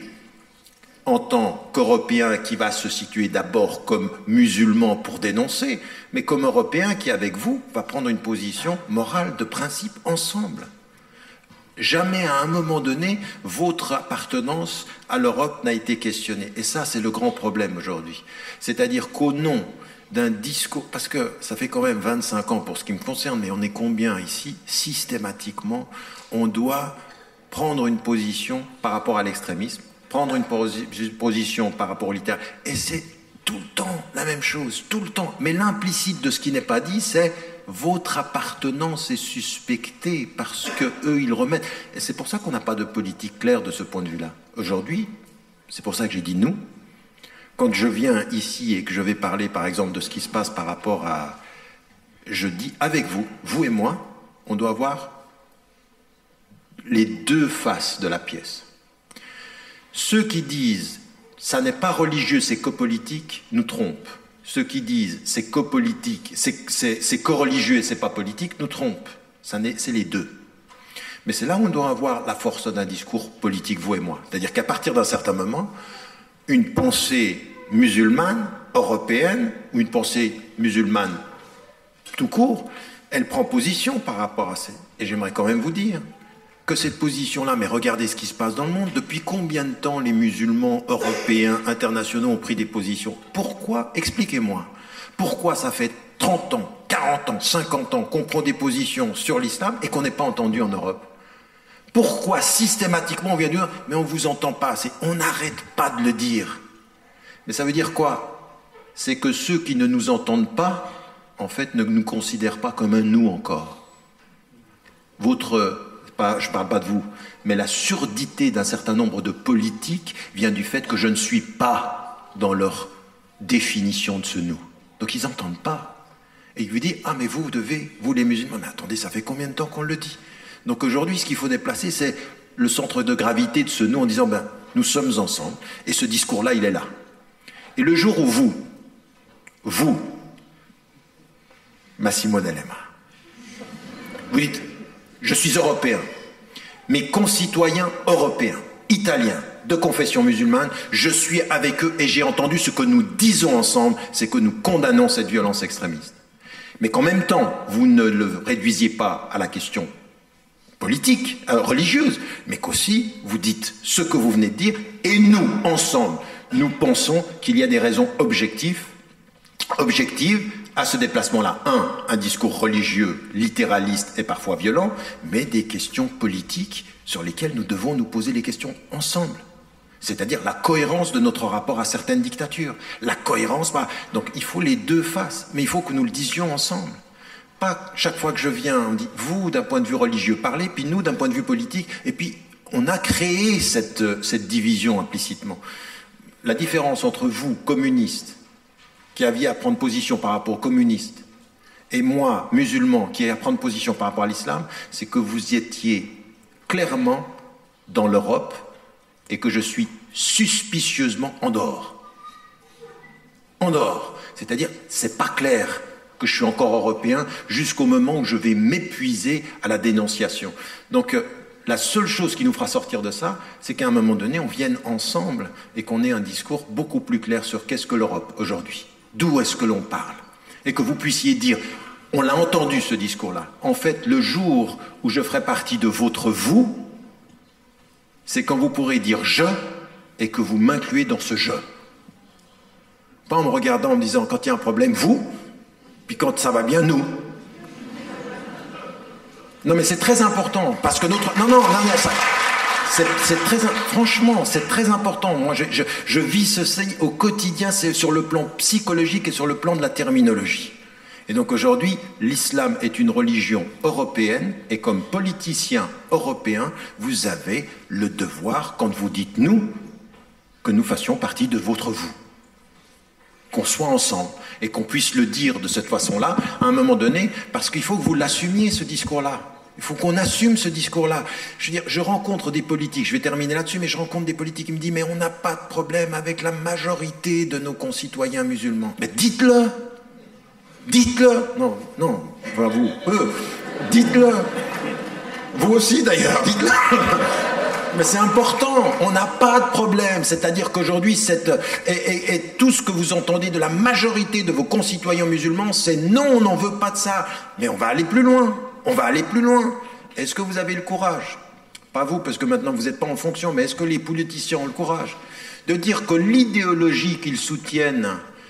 en tant qu'Européen qui va se situer d'abord comme musulman pour dénoncer, mais comme Européen qui, avec vous, va prendre une position morale de principe ensemble. Jamais à un moment donné, votre appartenance à l'Europe n'a été questionnée. Et ça, c'est le grand problème aujourd'hui. C'est-à-dire qu'au nom d'un discours, parce que ça fait quand même 25 ans pour ce qui me concerne, mais on est combien ici, systématiquement, on doit prendre une position par rapport à l'extrémisme, prendre une position par rapport au littéraire, et c'est tout le temps la même chose, tout le temps. Mais l'implicite de ce qui n'est pas dit, c'est votre appartenance est suspectée parce que eux ils remettent. Et c'est pour ça qu'on n'a pas de politique claire de ce point de vue-là. Aujourd'hui, c'est pour ça que j'ai dit nous. Quand je viens ici et que je vais parler, par exemple, de ce qui se passe par rapport à, je dis avec vous, vous et moi, on doit voir les deux faces de la pièce. Ceux qui disent ça n'est pas religieux, c'est co-politique, nous trompent. Ceux qui disent c'est co-politique, c'est co-religieux et c'est pas politique, nous trompent. C'est les deux. Mais c'est là où on doit avoir la force d'un discours politique, vous et moi. C'est-à-dire qu'à partir d'un certain moment, une pensée musulmane, européenne, ou une pensée musulmane tout court, elle prend position par rapport à ça. Et j'aimerais quand même vous dire que cette position-là, mais regardez ce qui se passe dans le monde, depuis combien de temps les musulmans européens, internationaux ont pris des positions? Pourquoi? Expliquez-moi. Pourquoi ça fait 30 ans, 40 ans, 50 ans qu'on prend des positions sur l'islam et qu'on n'est pas entendu en Europe? Pourquoi systématiquement on vient dire mais on ne vous entend pas assez? On n'arrête pas de le dire. Mais ça veut dire quoi? C'est que ceux qui ne nous entendent pas, en fait, ne nous considèrent pas comme un nous encore. Je ne parle pas de vous, mais la surdité d'un certain nombre de politiques vient du fait que je ne suis pas dans leur définition de ce nous. Donc ils n'entendent pas. Et ils lui disent ah mais vous devez, vous les musulmans, mais attendez, ça fait combien de temps qu'on le dit? Donc aujourd'hui, ce qu'il faut déplacer, c'est le centre de gravité de ce nous en disant ben nous sommes ensemble et ce discours-là, il est là. Et le jour où vous, Massimo D'Alema, vous dites je suis européen, mes concitoyens européens, italiens, de confession musulmane, je suis avec eux et j'ai entendu ce que nous disons ensemble, c'est que nous condamnons cette violence extrémiste. Mais qu'en même temps, vous ne le réduisiez pas à la question politique, religieuse, mais qu'aussi vous dites ce que vous venez de dire, et nous, ensemble, nous pensons qu'il y a des raisons objectives à ce déplacement-là. Un discours religieux, littéraliste et parfois violent, mais des questions politiques sur lesquelles nous devons nous poser les questions ensemble. C'est-à-dire la cohérence de notre rapport à certaines dictatures. La cohérence, donc il faut les deux faces, mais il faut que nous le disions ensemble. Pas chaque fois que je viens, on dit vous d'un point de vue religieux parlez, puis nous d'un point de vue politique, et puis on a créé cette division implicitement. La différence entre vous, communistes, qui aviez à prendre position par rapport aux communistes, et moi, musulman, qui ai à prendre position par rapport à l'islam, c'est que vous étiez clairement dans l'Europe et que je suis suspicieusement en dehors. En dehors. C'est-à-dire, c'est pas clair que je suis encore européen jusqu'au moment où je vais m'épuiser à la dénonciation. Donc, la seule chose qui nous fera sortir de ça, c'est qu'à un moment donné, on vienne ensemble et qu'on ait un discours beaucoup plus clair sur qu'est-ce que l'Europe aujourd'hui. D'où est-ce que l'on parle? Et que vous puissiez dire, on l'a entendu ce discours-là. En fait, le jour où je ferai partie de votre vous, c'est quand vous pourrez dire je et que vous m'incluez dans ce je. Pas en me regardant en me disant quand il y a un problème, vous, puis quand ça va bien, nous. Non mais c'est très important parce que notre... Non, ça... C'est très, franchement, c'est très important. Moi, je vis ceci au quotidien, c'est sur le plan psychologique et sur le plan de la terminologie. Et donc aujourd'hui, l'islam est une religion européenne et comme politicien européen, vous avez le devoir, quand vous dites nous, que nous fassions partie de votre vous. qu'on soit ensemble et qu'on puisse le dire de cette façon-là, à un moment donné, parce qu'il faut que vous l'assumiez, ce discours-là. Il faut qu'on assume ce discours-là. Je veux dire, je rencontre des politiques, je vais terminer là-dessus, mais je rencontre des politiques qui me disent « mais on n'a pas de problème avec la majorité de nos concitoyens musulmans ». Mais dites-le. Dites-le. Non, non, pas vous, eux. Dites-le. Vous aussi d'ailleurs, dites-le. Mais c'est important, on n'a pas de problème. C'est-à-dire qu'aujourd'hui, et tout ce que vous entendez de la majorité de vos concitoyens musulmans, c'est non, on n'en veut pas de ça. Mais on va aller plus loin, on va aller plus loin. Est-ce que vous avez le courage? Pas vous, parce que maintenant vous n'êtes pas en fonction, mais est-ce que les politiciens ont le courage de dire que l'idéologie qu'ils soutiennent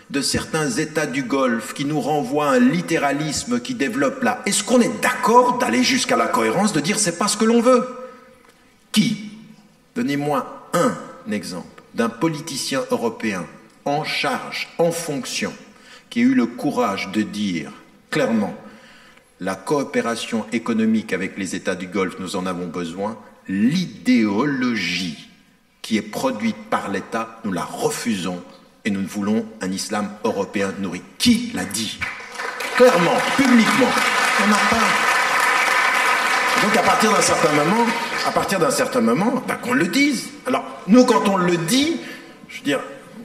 de certains États du Golfe qui nous renvoient à un littéralisme qui développe là, est-ce qu'on est d'accord d'aller jusqu'à la cohérence, de dire c'est pas ce que l'on veut? Qui? Donnez-moi un exemple d'un politicien européen en charge, en fonction, qui a eu le courage de dire clairement la coopération économique avec les États du Golfe, nous en avons besoin, l'idéologie qui est produite par l'État, nous la refusons et nous voulons un islam européen nourri. Qui l'a dit? Clairement, publiquement. On n'a pas... Donc à partir d'un certain moment, ben, qu'on le dise. Alors nous, quand on le dit, je veux dire,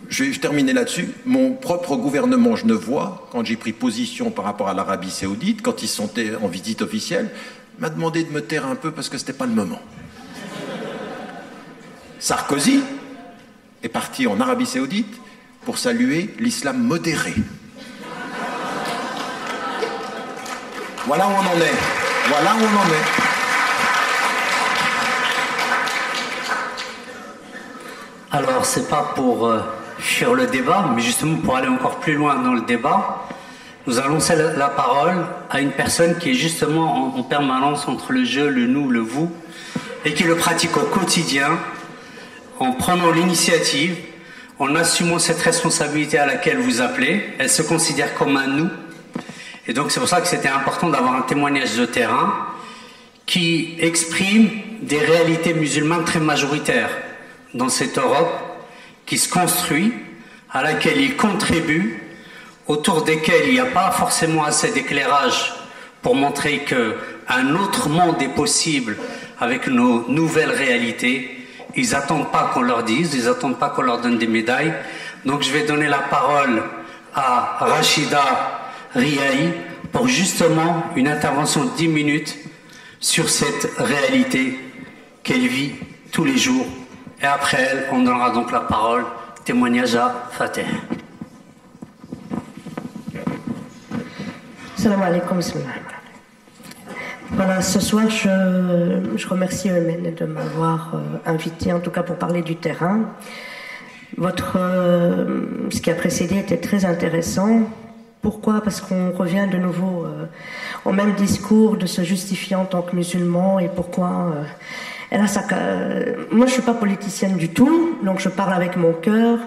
je vais terminer là-dessus, mon propre gouvernement Genevois, quand j'ai pris position par rapport à l'Arabie Saoudite, quand ils sont en visite officielle, m'a demandé de me taire un peu parce que c'était pas le moment. Sarkozy est parti en Arabie Saoudite pour saluer l'islam modéré. Voilà où on en est. Voilà où on en est. Alors, c'est pas pour fuir le débat, mais justement pour aller encore plus loin dans le débat, nous allons laisser la parole à une personne qui est justement en permanence entre le je, le nous, le vous, et qui le pratique au quotidien, en prenant l'initiative, en assumant cette responsabilité à laquelle vous appelez. Elle se considère comme un nous. Et donc c'est pour ça que c'était important d'avoir un témoignage de terrain qui exprime des réalités musulmanes très majoritaires dans cette Europe qui se construit, à laquelle il contribue, autour desquels il n'y a pas forcément assez d'éclairage pour montrer qu'un autre monde est possible avec nos nouvelles réalités. Ils n'attendent pas qu'on leur dise, ils n'attendent pas qu'on leur donne des médailles. Donc je vais donner la parole à Rachida Riahi pour justement une intervention de 10 minutes sur cette réalité qu'elle vit tous les jours. Et après elle, on donnera donc la parole, témoignage à Fateh. Salam alaikum. Voilà, ce soir, je remercie Eumène de m'avoir invité, en tout cas pour parler du terrain. Ce qui a précédé était très intéressant. Pourquoi? Parce qu'on revient de nouveau au même discours de se justifier en tant que musulman et pourquoi... moi, je ne suis pas politicienne du tout, donc je parle avec mon cœur.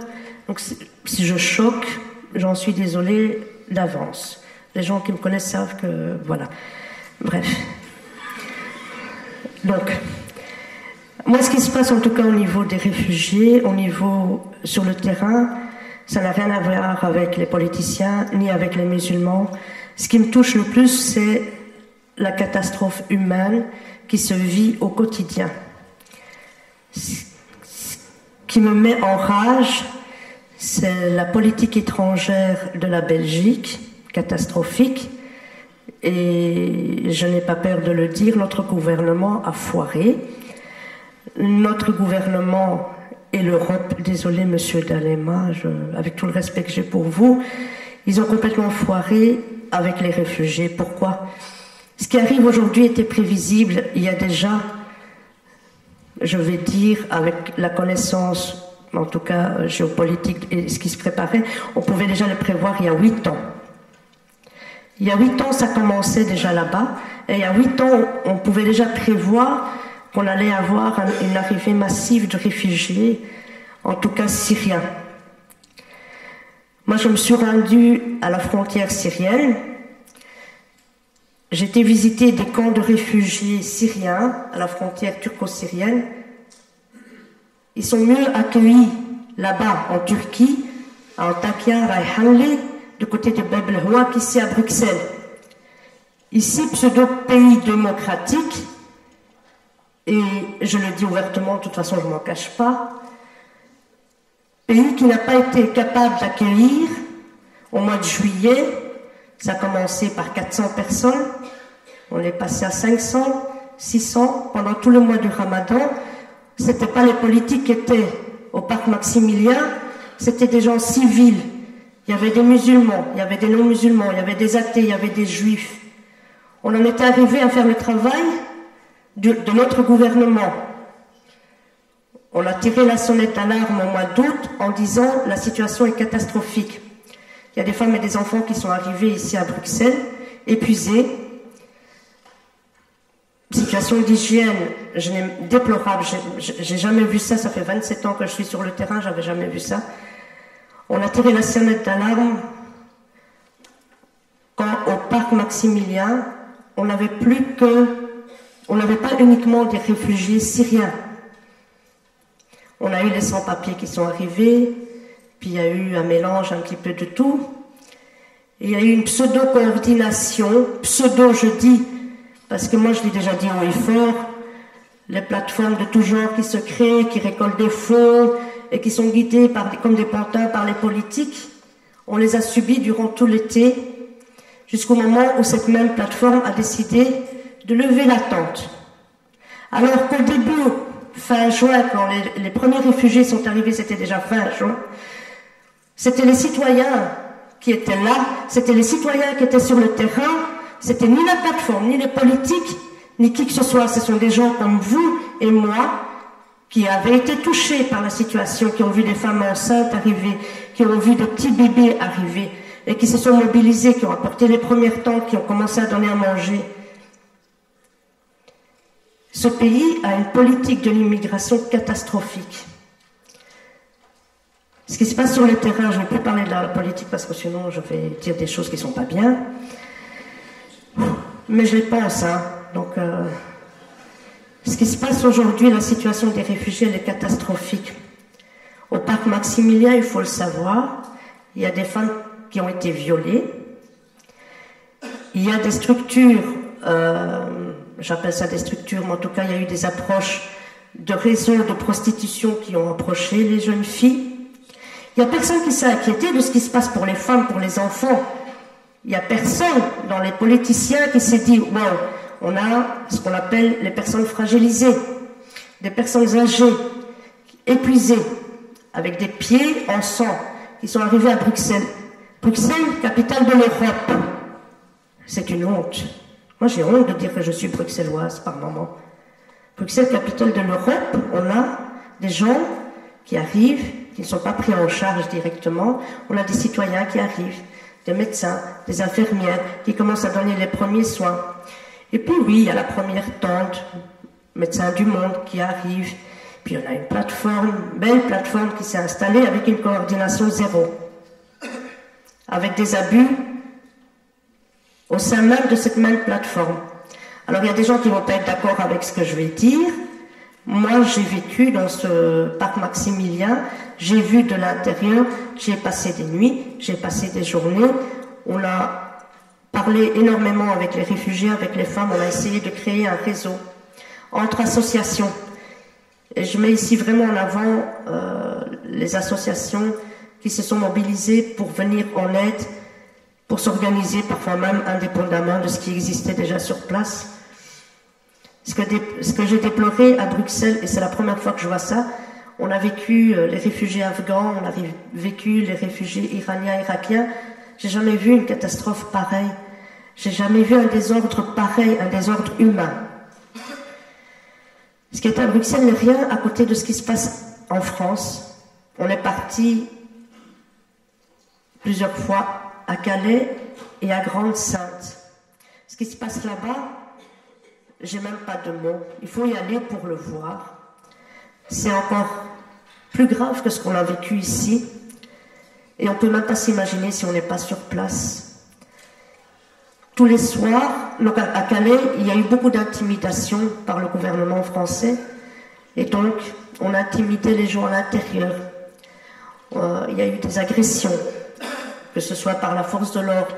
Donc si je choque, j'en suis désolée d'avance. Les gens qui me connaissent savent que... Voilà. Bref. Donc, moi, ce qui se passe en tout cas au niveau des réfugiés, sur le terrain, ça n'a rien à voir avec les politiciens, ni avec les musulmans. Ce qui me touche le plus, c'est la catastrophe humaine qui se vit au quotidien. Ce qui me met en rage, c'est la politique étrangère de la Belgique, catastrophique, et je n'ai pas peur de le dire, notre gouvernement a foiré. Notre gouvernement et l'Europe, désolé monsieur D'Alema, avec tout le respect que j'ai pour vous, ils ont complètement foiré avec les réfugiés. Pourquoi? Ce qui arrive aujourd'hui était prévisible. Il y a déjà, je vais dire, avec la connaissance, en tout cas géopolitique et ce qui se préparait, on pouvait déjà le prévoir il y a 8 ans. Il y a 8 ans, ça commençait déjà là-bas, et il y a 8 ans, on pouvait déjà prévoir qu'on allait avoir une arrivée massive de réfugiés, en tout cas syriens. Moi, je me suis rendue à la frontière syrienne. J'ai été visiter des camps de réfugiés syriens à la frontière turco-syrienne. Ils sont mieux accueillis là-bas, en Turquie, à Antakya, Raihanli, du côté de Bab el Ouaq, ici à Bruxelles. Ici, pseudo-pays démocratique, et je le dis ouvertement, de toute façon je ne m'en cache pas, pays qui n'a pas été capable d'accueillir au mois de juillet, ça a commencé par 400 personnes, on est passé à 500, 600, pendant tout le mois du Ramadan. Ce n'étaient pas les politiques qui étaient au parc Maximilien, c'était des gens civils. Il y avait des musulmans, il y avait des non-musulmans, il y avait des athées, il y avait des juifs. On en était arrivé à faire le travail de notre gouvernement. On a tiré la sonnette d'alarme au mois d'août en disant la situation est catastrophique. Il y a des femmes et des enfants qui sont arrivés ici à Bruxelles, épuisés. Situation d'hygiène déplorable, j'ai jamais vu ça, ça fait 27 ans que je suis sur le terrain, j'avais jamais vu ça. On a tiré la sonnette d'alarme quand au parc Maximilien, on n'avait pas uniquement des réfugiés syriens. On a eu les sans-papiers qui sont arrivés, puis il y a eu un mélange un petit peu de tout. Et il y a eu une pseudo-coordination, pseudo je dis, parce que moi je l'ai déjà dit haut et fort, les plateformes de tout genre qui se créent, qui récoltent des fonds et qui sont guidées comme des pantins par les politiques, on les a subis durant tout l'été, jusqu'au moment où cette même plateforme a décidé de lever la tente. Alors qu'au début, fin juin, quand les premiers réfugiés sont arrivés, c'était déjà fin juin, c'était les citoyens qui étaient là, c'était les citoyens qui étaient sur le terrain, c'était ni la plateforme, ni les politiques, ni qui que ce soit, ce sont des gens comme vous et moi qui avaient été touchés par la situation, qui ont vu des femmes enceintes arriver, qui ont vu des petits bébés arriver, et qui se sont mobilisés, qui ont apporté les premières tentes, qui ont commencé à donner à manger. Ce pays a une politique de l'immigration catastrophique. Ce qui se passe sur le terrain, je ne vais plus parler de la politique parce que sinon je vais dire des choses qui ne sont pas bien. Mais je les pense, hein. Donc, ce qui se passe aujourd'hui, la situation des réfugiés, elle est catastrophique. Au parc Maximilien, il faut le savoir, il y a des femmes qui ont été violées. Il y a des structures, j'appelle ça des structures, mais en tout cas, il y a eu des approches de réseaux de prostitution qui ont approché les jeunes filles. Il n'y a personne qui s'est inquiété de ce qui se passe pour les femmes, pour les enfants. Il n'y a personne dans les politiciens qui s'est dit, wow, on a ce qu'on appelle les personnes fragilisées, des personnes âgées, épuisées, avec des pieds en sang, qui sont arrivés à Bruxelles. Bruxelles, capitale de l'Europe. C'est une honte. Moi, j'ai honte de dire que je suis bruxelloise par moment. Bruxelles, capitale de l'Europe, on a des gens qui arrivent, qui ne sont pas pris en charge directement. On a des citoyens qui arrivent, des médecins, des infirmières, qui commencent à donner les premiers soins. Et puis oui, il y a la première tente, Médecins du Monde, qui arrive. Puis on a une plateforme, belle plateforme qui s'est installée avec une coordination zéro. Avec des abus au sein même de cette même plateforme. Alors il y a des gens qui ne vont pas être d'accord avec ce que je vais dire. Moi j'ai vécu dans ce parc Maximilien, j'ai vu de l'intérieur, j'ai passé des nuits, j'ai passé des journées, on a parlé énormément avec les réfugiés, avec les femmes, on a essayé de créer un réseau entre associations. Et je mets ici vraiment en avant les associations qui se sont mobilisées pour venir en aide, pour s'organiser parfois même indépendamment de ce qui existait déjà sur place. Ce que j'ai déploré à Bruxelles, et c'est la première fois que je vois ça, on a vécu les réfugiés afghans, on a vécu les réfugiés iraniens, irakiens. J'ai jamais vu une catastrophe pareille. J'ai jamais vu un désordre pareil, un désordre humain. Ce qui est à Bruxelles n'est rien à côté de ce qui se passe en France. On est parti plusieurs fois à Calais et à Grande-Synthe. Ce qui se passe là-bas, j'ai même pas de mots. Il faut y aller pour le voir. C'est encore plus grave que ce qu'on a vécu ici. Et on ne peut même pas s'imaginer si on n'est pas sur place. Tous les soirs, donc à Calais, il y a eu beaucoup d'intimidation par le gouvernement français. Et donc, on intimidait les gens à l'intérieur. il y a eu des agressions, que ce soit par la force de l'ordre,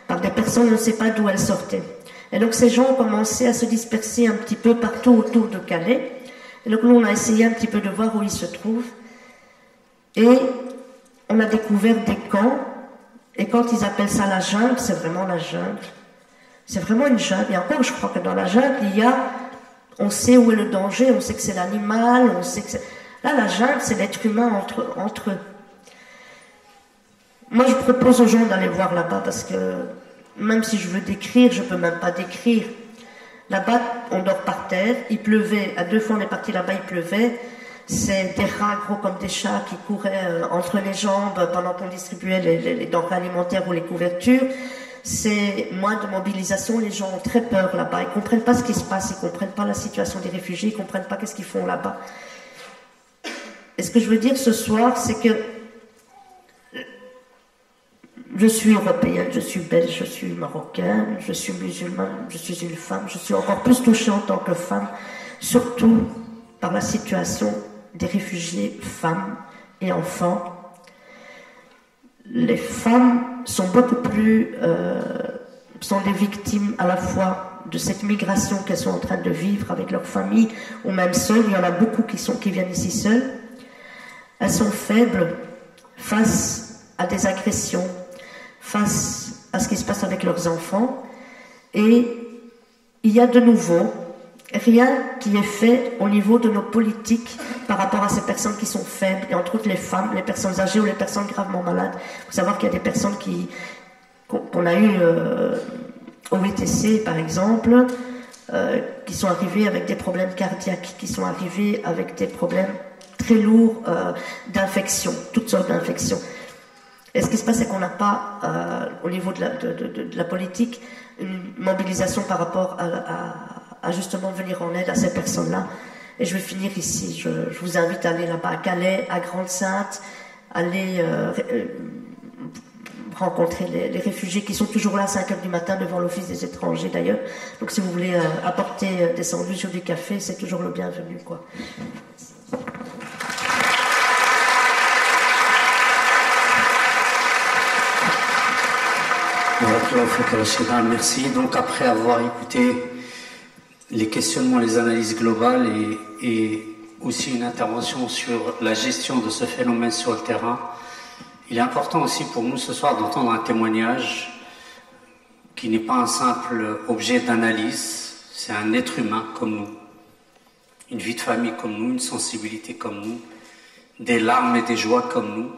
par des personnes, on ne sait pas d'où elles sortaient. Et donc ces gens ont commencé à se disperser un petit peu partout autour de Calais. Et donc nous, on a essayé un petit peu de voir où ils se trouvent. Et on a découvert des camps. Et quand ils appellent ça la jungle, c'est vraiment la jungle. C'est vraiment une jungle. Et encore, je crois que dans la jungle, on sait où est le danger, on sait que c'est l'animal, on sait que c'est... Là, la jungle, c'est l'être humain entre eux. Moi, je propose aux gens d'aller voir là-bas parce que même si je veux décrire, je ne peux même pas décrire. Là-bas, on dort par terre, il pleuvait. À 2 fois, on est parti là-bas, il pleuvait. C'est des rats gros comme des chats qui couraient entre les jambes pendant qu'on distribuait les denrées alimentaires ou les couvertures. C'est moins de mobilisation, les gens ont très peur là-bas. Ils ne comprennent pas ce qui se passe, ils ne comprennent pas la situation des réfugiés, ils ne comprennent pas qu'est-ce qu'ils font là-bas. Et ce que je veux dire ce soir, c'est que je suis européenne, je suis belge, je suis marocaine, je suis musulmane, je suis une femme, je suis encore plus touchée en tant que femme, surtout par la situation des réfugiés femmes et enfants. Les femmes sont beaucoup plus... sont des victimes à la fois de cette migration qu'elles sont en train de vivre avec leur famille, ou même seules. Il y en a beaucoup qui viennent ici seules. Elles sont faibles face à des agressions, face à ce qui se passe avec leurs enfants. Et il y a de nouveau rien qui est fait au niveau de nos politiques par rapport à ces personnes qui sont faibles, et entre autres les femmes, les personnes âgées ou les personnes gravement malades. Il faut savoir qu'il y a des personnes qu'on a eues au VTC par exemple, qui sont arrivées avec des problèmes cardiaques, qui sont arrivées avec des problèmes très lourds d'infections, toutes sortes d'infections. Et ce qui se passe, c'est qu'on n'a pas, au niveau de la politique, une mobilisation par rapport à justement venir en aide à ces personnes-là. Et je vais finir ici. Je vous invite à aller là-bas à Calais, à Grande-Synthe, aller rencontrer les réfugiés qui sont toujours là à 5h du matin devant l'Office des étrangers d'ailleurs. Donc si vous voulez apporter des sandwichs ou du café, c'est toujours le bienvenu, quoi. Merci. Donc après avoir écouté les questionnements, les analyses globales et aussi une intervention sur la gestion de ce phénomène sur le terrain, il est important aussi pour nous ce soir d'entendre un témoignage qui n'est pas un simple objet d'analyse, c'est un être humain comme nous, une vie de famille comme nous, une sensibilité comme nous, des larmes et des joies comme nous,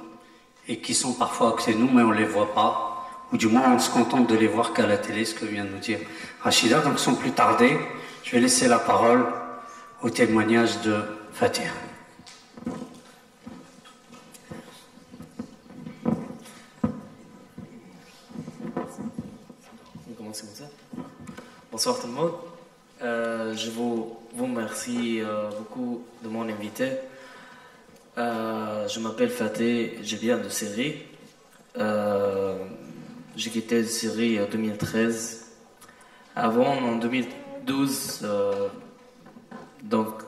et qui sont parfois à côté de nous mais on ne les voit pas. Ou du moins on se contente de les voir qu'à la télé, ce que vient de nous dire Rachida. Donc sans plus tarder, je vais laisser la parole au témoignage de Fatia. On commence comme ça. Bonsoir tout le monde. Je vous remercie beaucoup de mon invité. Je m'appelle Fatia, je viens de Syrie. J'ai quitté Syrie en 2013. Avant, en 2012, donc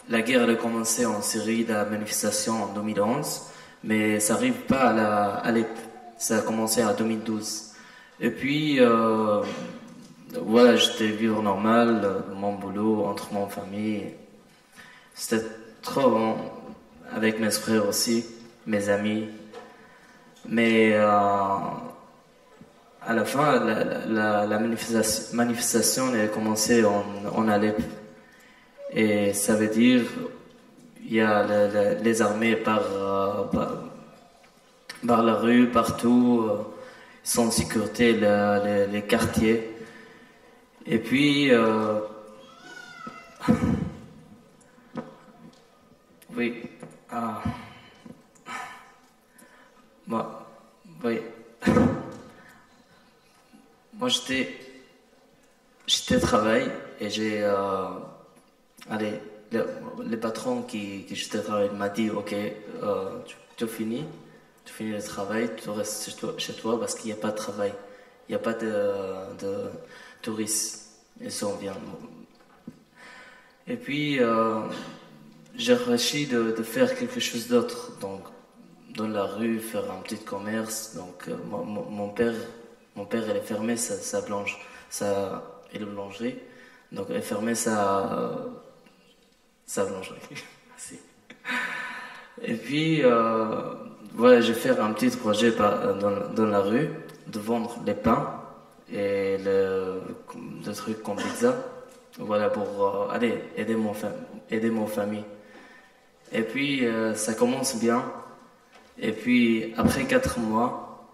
la guerre a commencé en Syrie, la manifestation en 2011, mais ça n'arrive pas à Alep. Ça a commencé en 2012. Et puis, voilà, j'étais vivre normal, mon boulot, entre mon famille. C'était trop bon, avec mes frères aussi, mes amis. Mais à la fin, la manifestation a commencé en Alep. Et ça veut dire il y a les armées par la rue, partout, sans sécurité, les quartiers. Et puis, oui, oui. Moi, j'étais au travail et j'ai... le patron qui j'étais au travail m'a dit « Ok, tu finis le travail, tu restes chez toi parce qu'il n'y a pas de travail. Il n'y a pas de touristes. Ils sont bien. » Et puis, j'ai réussi de faire quelque chose d'autre. Donc, dans la rue faire un petit commerce. Donc mon père il a fermé sa boulangerie. Donc il a fermé sa boulangerie. Et puis voilà, j'ai fait un petit projet dans la rue de vendre les pains et des trucs comme pizza. Voilà, pour aller aider mon famille. Et puis ça commence bien. Et puis après 4 mois,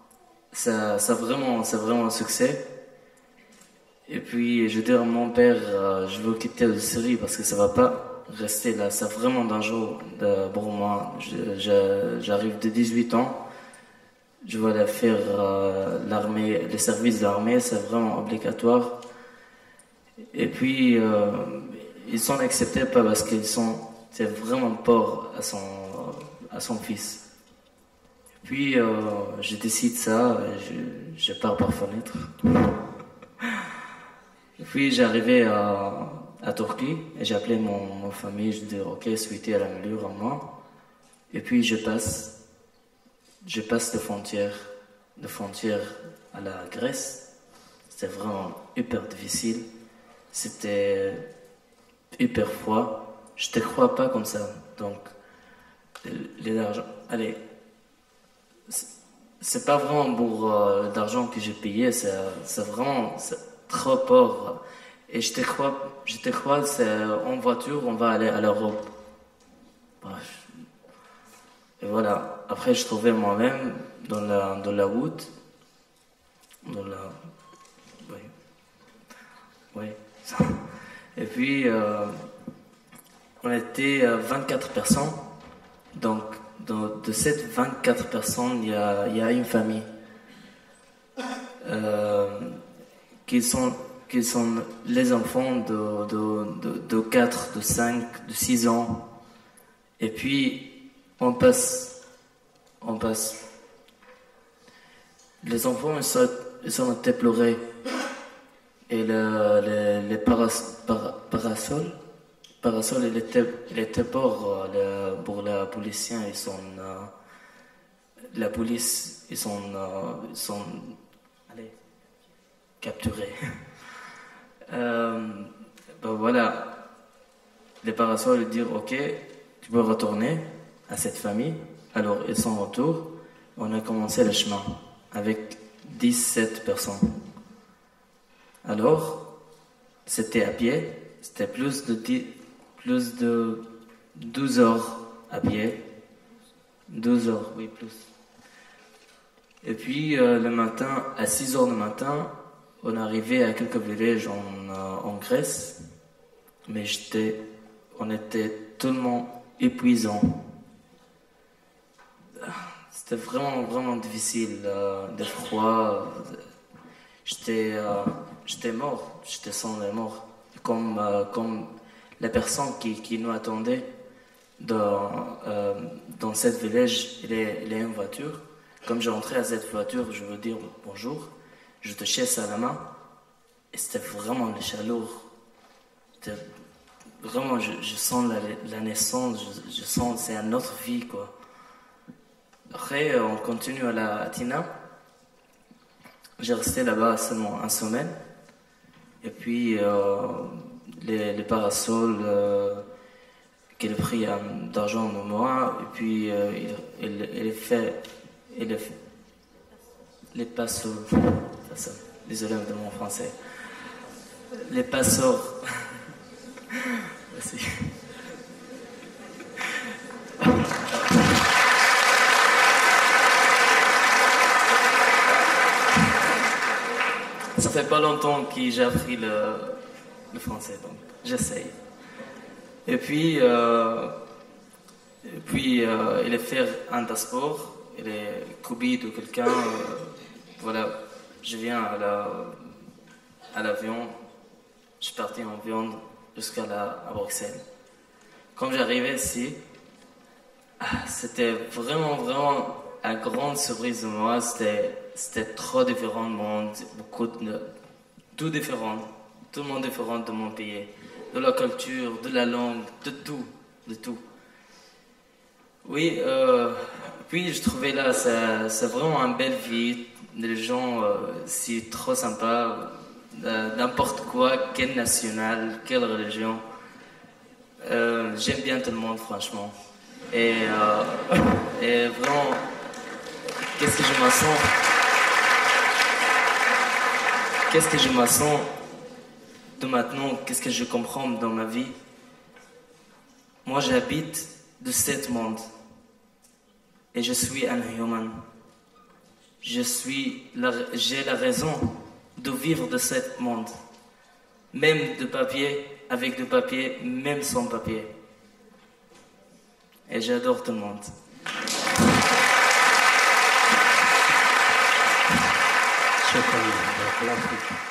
c'est vraiment un succès. Et puis je dis à mon père, je veux quitter la Syrie parce que ça va pas rester là. C'est vraiment dangereux pour moi. J'arrive de 18 ans. Je vais aller faire l'armée, les services de l'armée, c'est vraiment obligatoire. Et puis ils sont acceptés pas parce c'est vraiment pauvre à son fils. Puis je décide ça, je pars par fenêtre. Et puis j'arrivais à Turquie et j'ai appelé mon famille, je dis ok, souhaitez à la meilleure en moi. Et puis je passe de frontière à la Grèce. C'était vraiment hyper difficile. C'était hyper froid. Je te crois pas comme ça. Donc l'argent, allez, c'est pas vraiment pour l'argent que j'ai payé, c'est vraiment trop pauvre. Et je te crois, c'est en voiture, on va aller à l'Europe. Bref. Et voilà. Après, je trouvais moi-même dans la route, oui. Et puis, on était 24 personnes. Donc, de ces 24 personnes, il y a une famille qui sont les enfants de 4, de 5, de 6 ans. Et puis, on passe. Les enfants, ils sont pleurés. Et les parasols, il était pour la police. La police, ils sont capturés. Voilà, les parasols disent ok, tu peux retourner à cette famille. Alors ils sont retour. On a commencé le chemin avec 17 personnes. Alors c'était à pied, c'était plus de 12 heures à pied. 12 heures, oui, plus. Et puis le matin, à 6 heures du matin, on arrivait à quelques villages en Grèce, mais on était tellement épuisant. C'était vraiment, vraiment difficile, de froid. J'étais mort, j'étais sans la mort. Comme la personne qui nous attendait dans cette village, il est en voiture. Comme je rentrais à cette voiture, je veux dire bonjour. Je touchais ça à la main et c'était vraiment le chaleur. Vraiment, je sens la naissance, je sens c'est une autre vie quoi. Après, on continue à Athina. J'ai resté là-bas seulement 1 semaine. Et puis, les parasols qu'il a pris d'argent de moi. Et puis, il fait les passeurs. Désolé de mon français. Les passeurs. Merci. Ça fait pas longtemps que j'ai appris le français, donc j'essaye. Et puis il est fait un passeport, il est copie de quelqu'un. Voilà, je viens à l'avion, je suis parti en avion jusqu'à Bruxelles. Quand j'arrivais ici, c'était vraiment, vraiment une grande surprise de moi. C'était trop différent du monde, tout différent, tout le monde différent de mon pays, de la culture, de la langue, de tout. Oui, Puis je trouvais là, c'est vraiment une belle vie. Les gens, c'est trop sympa. N'importe quoi, quelle nationale, quelle religion. J'aime bien tout le monde, franchement. Et vraiment, qu'est-ce que je me sens? Qu'est-ce que je me sens de maintenant? Qu'est-ce que je comprends dans ma vie? Moi, j'habite de ce monde. Et je suis un humain. J'ai la raison de vivre de ce monde. Même de papier, avec de papier, même sans papier. Et j'adore tout le monde. شكرا.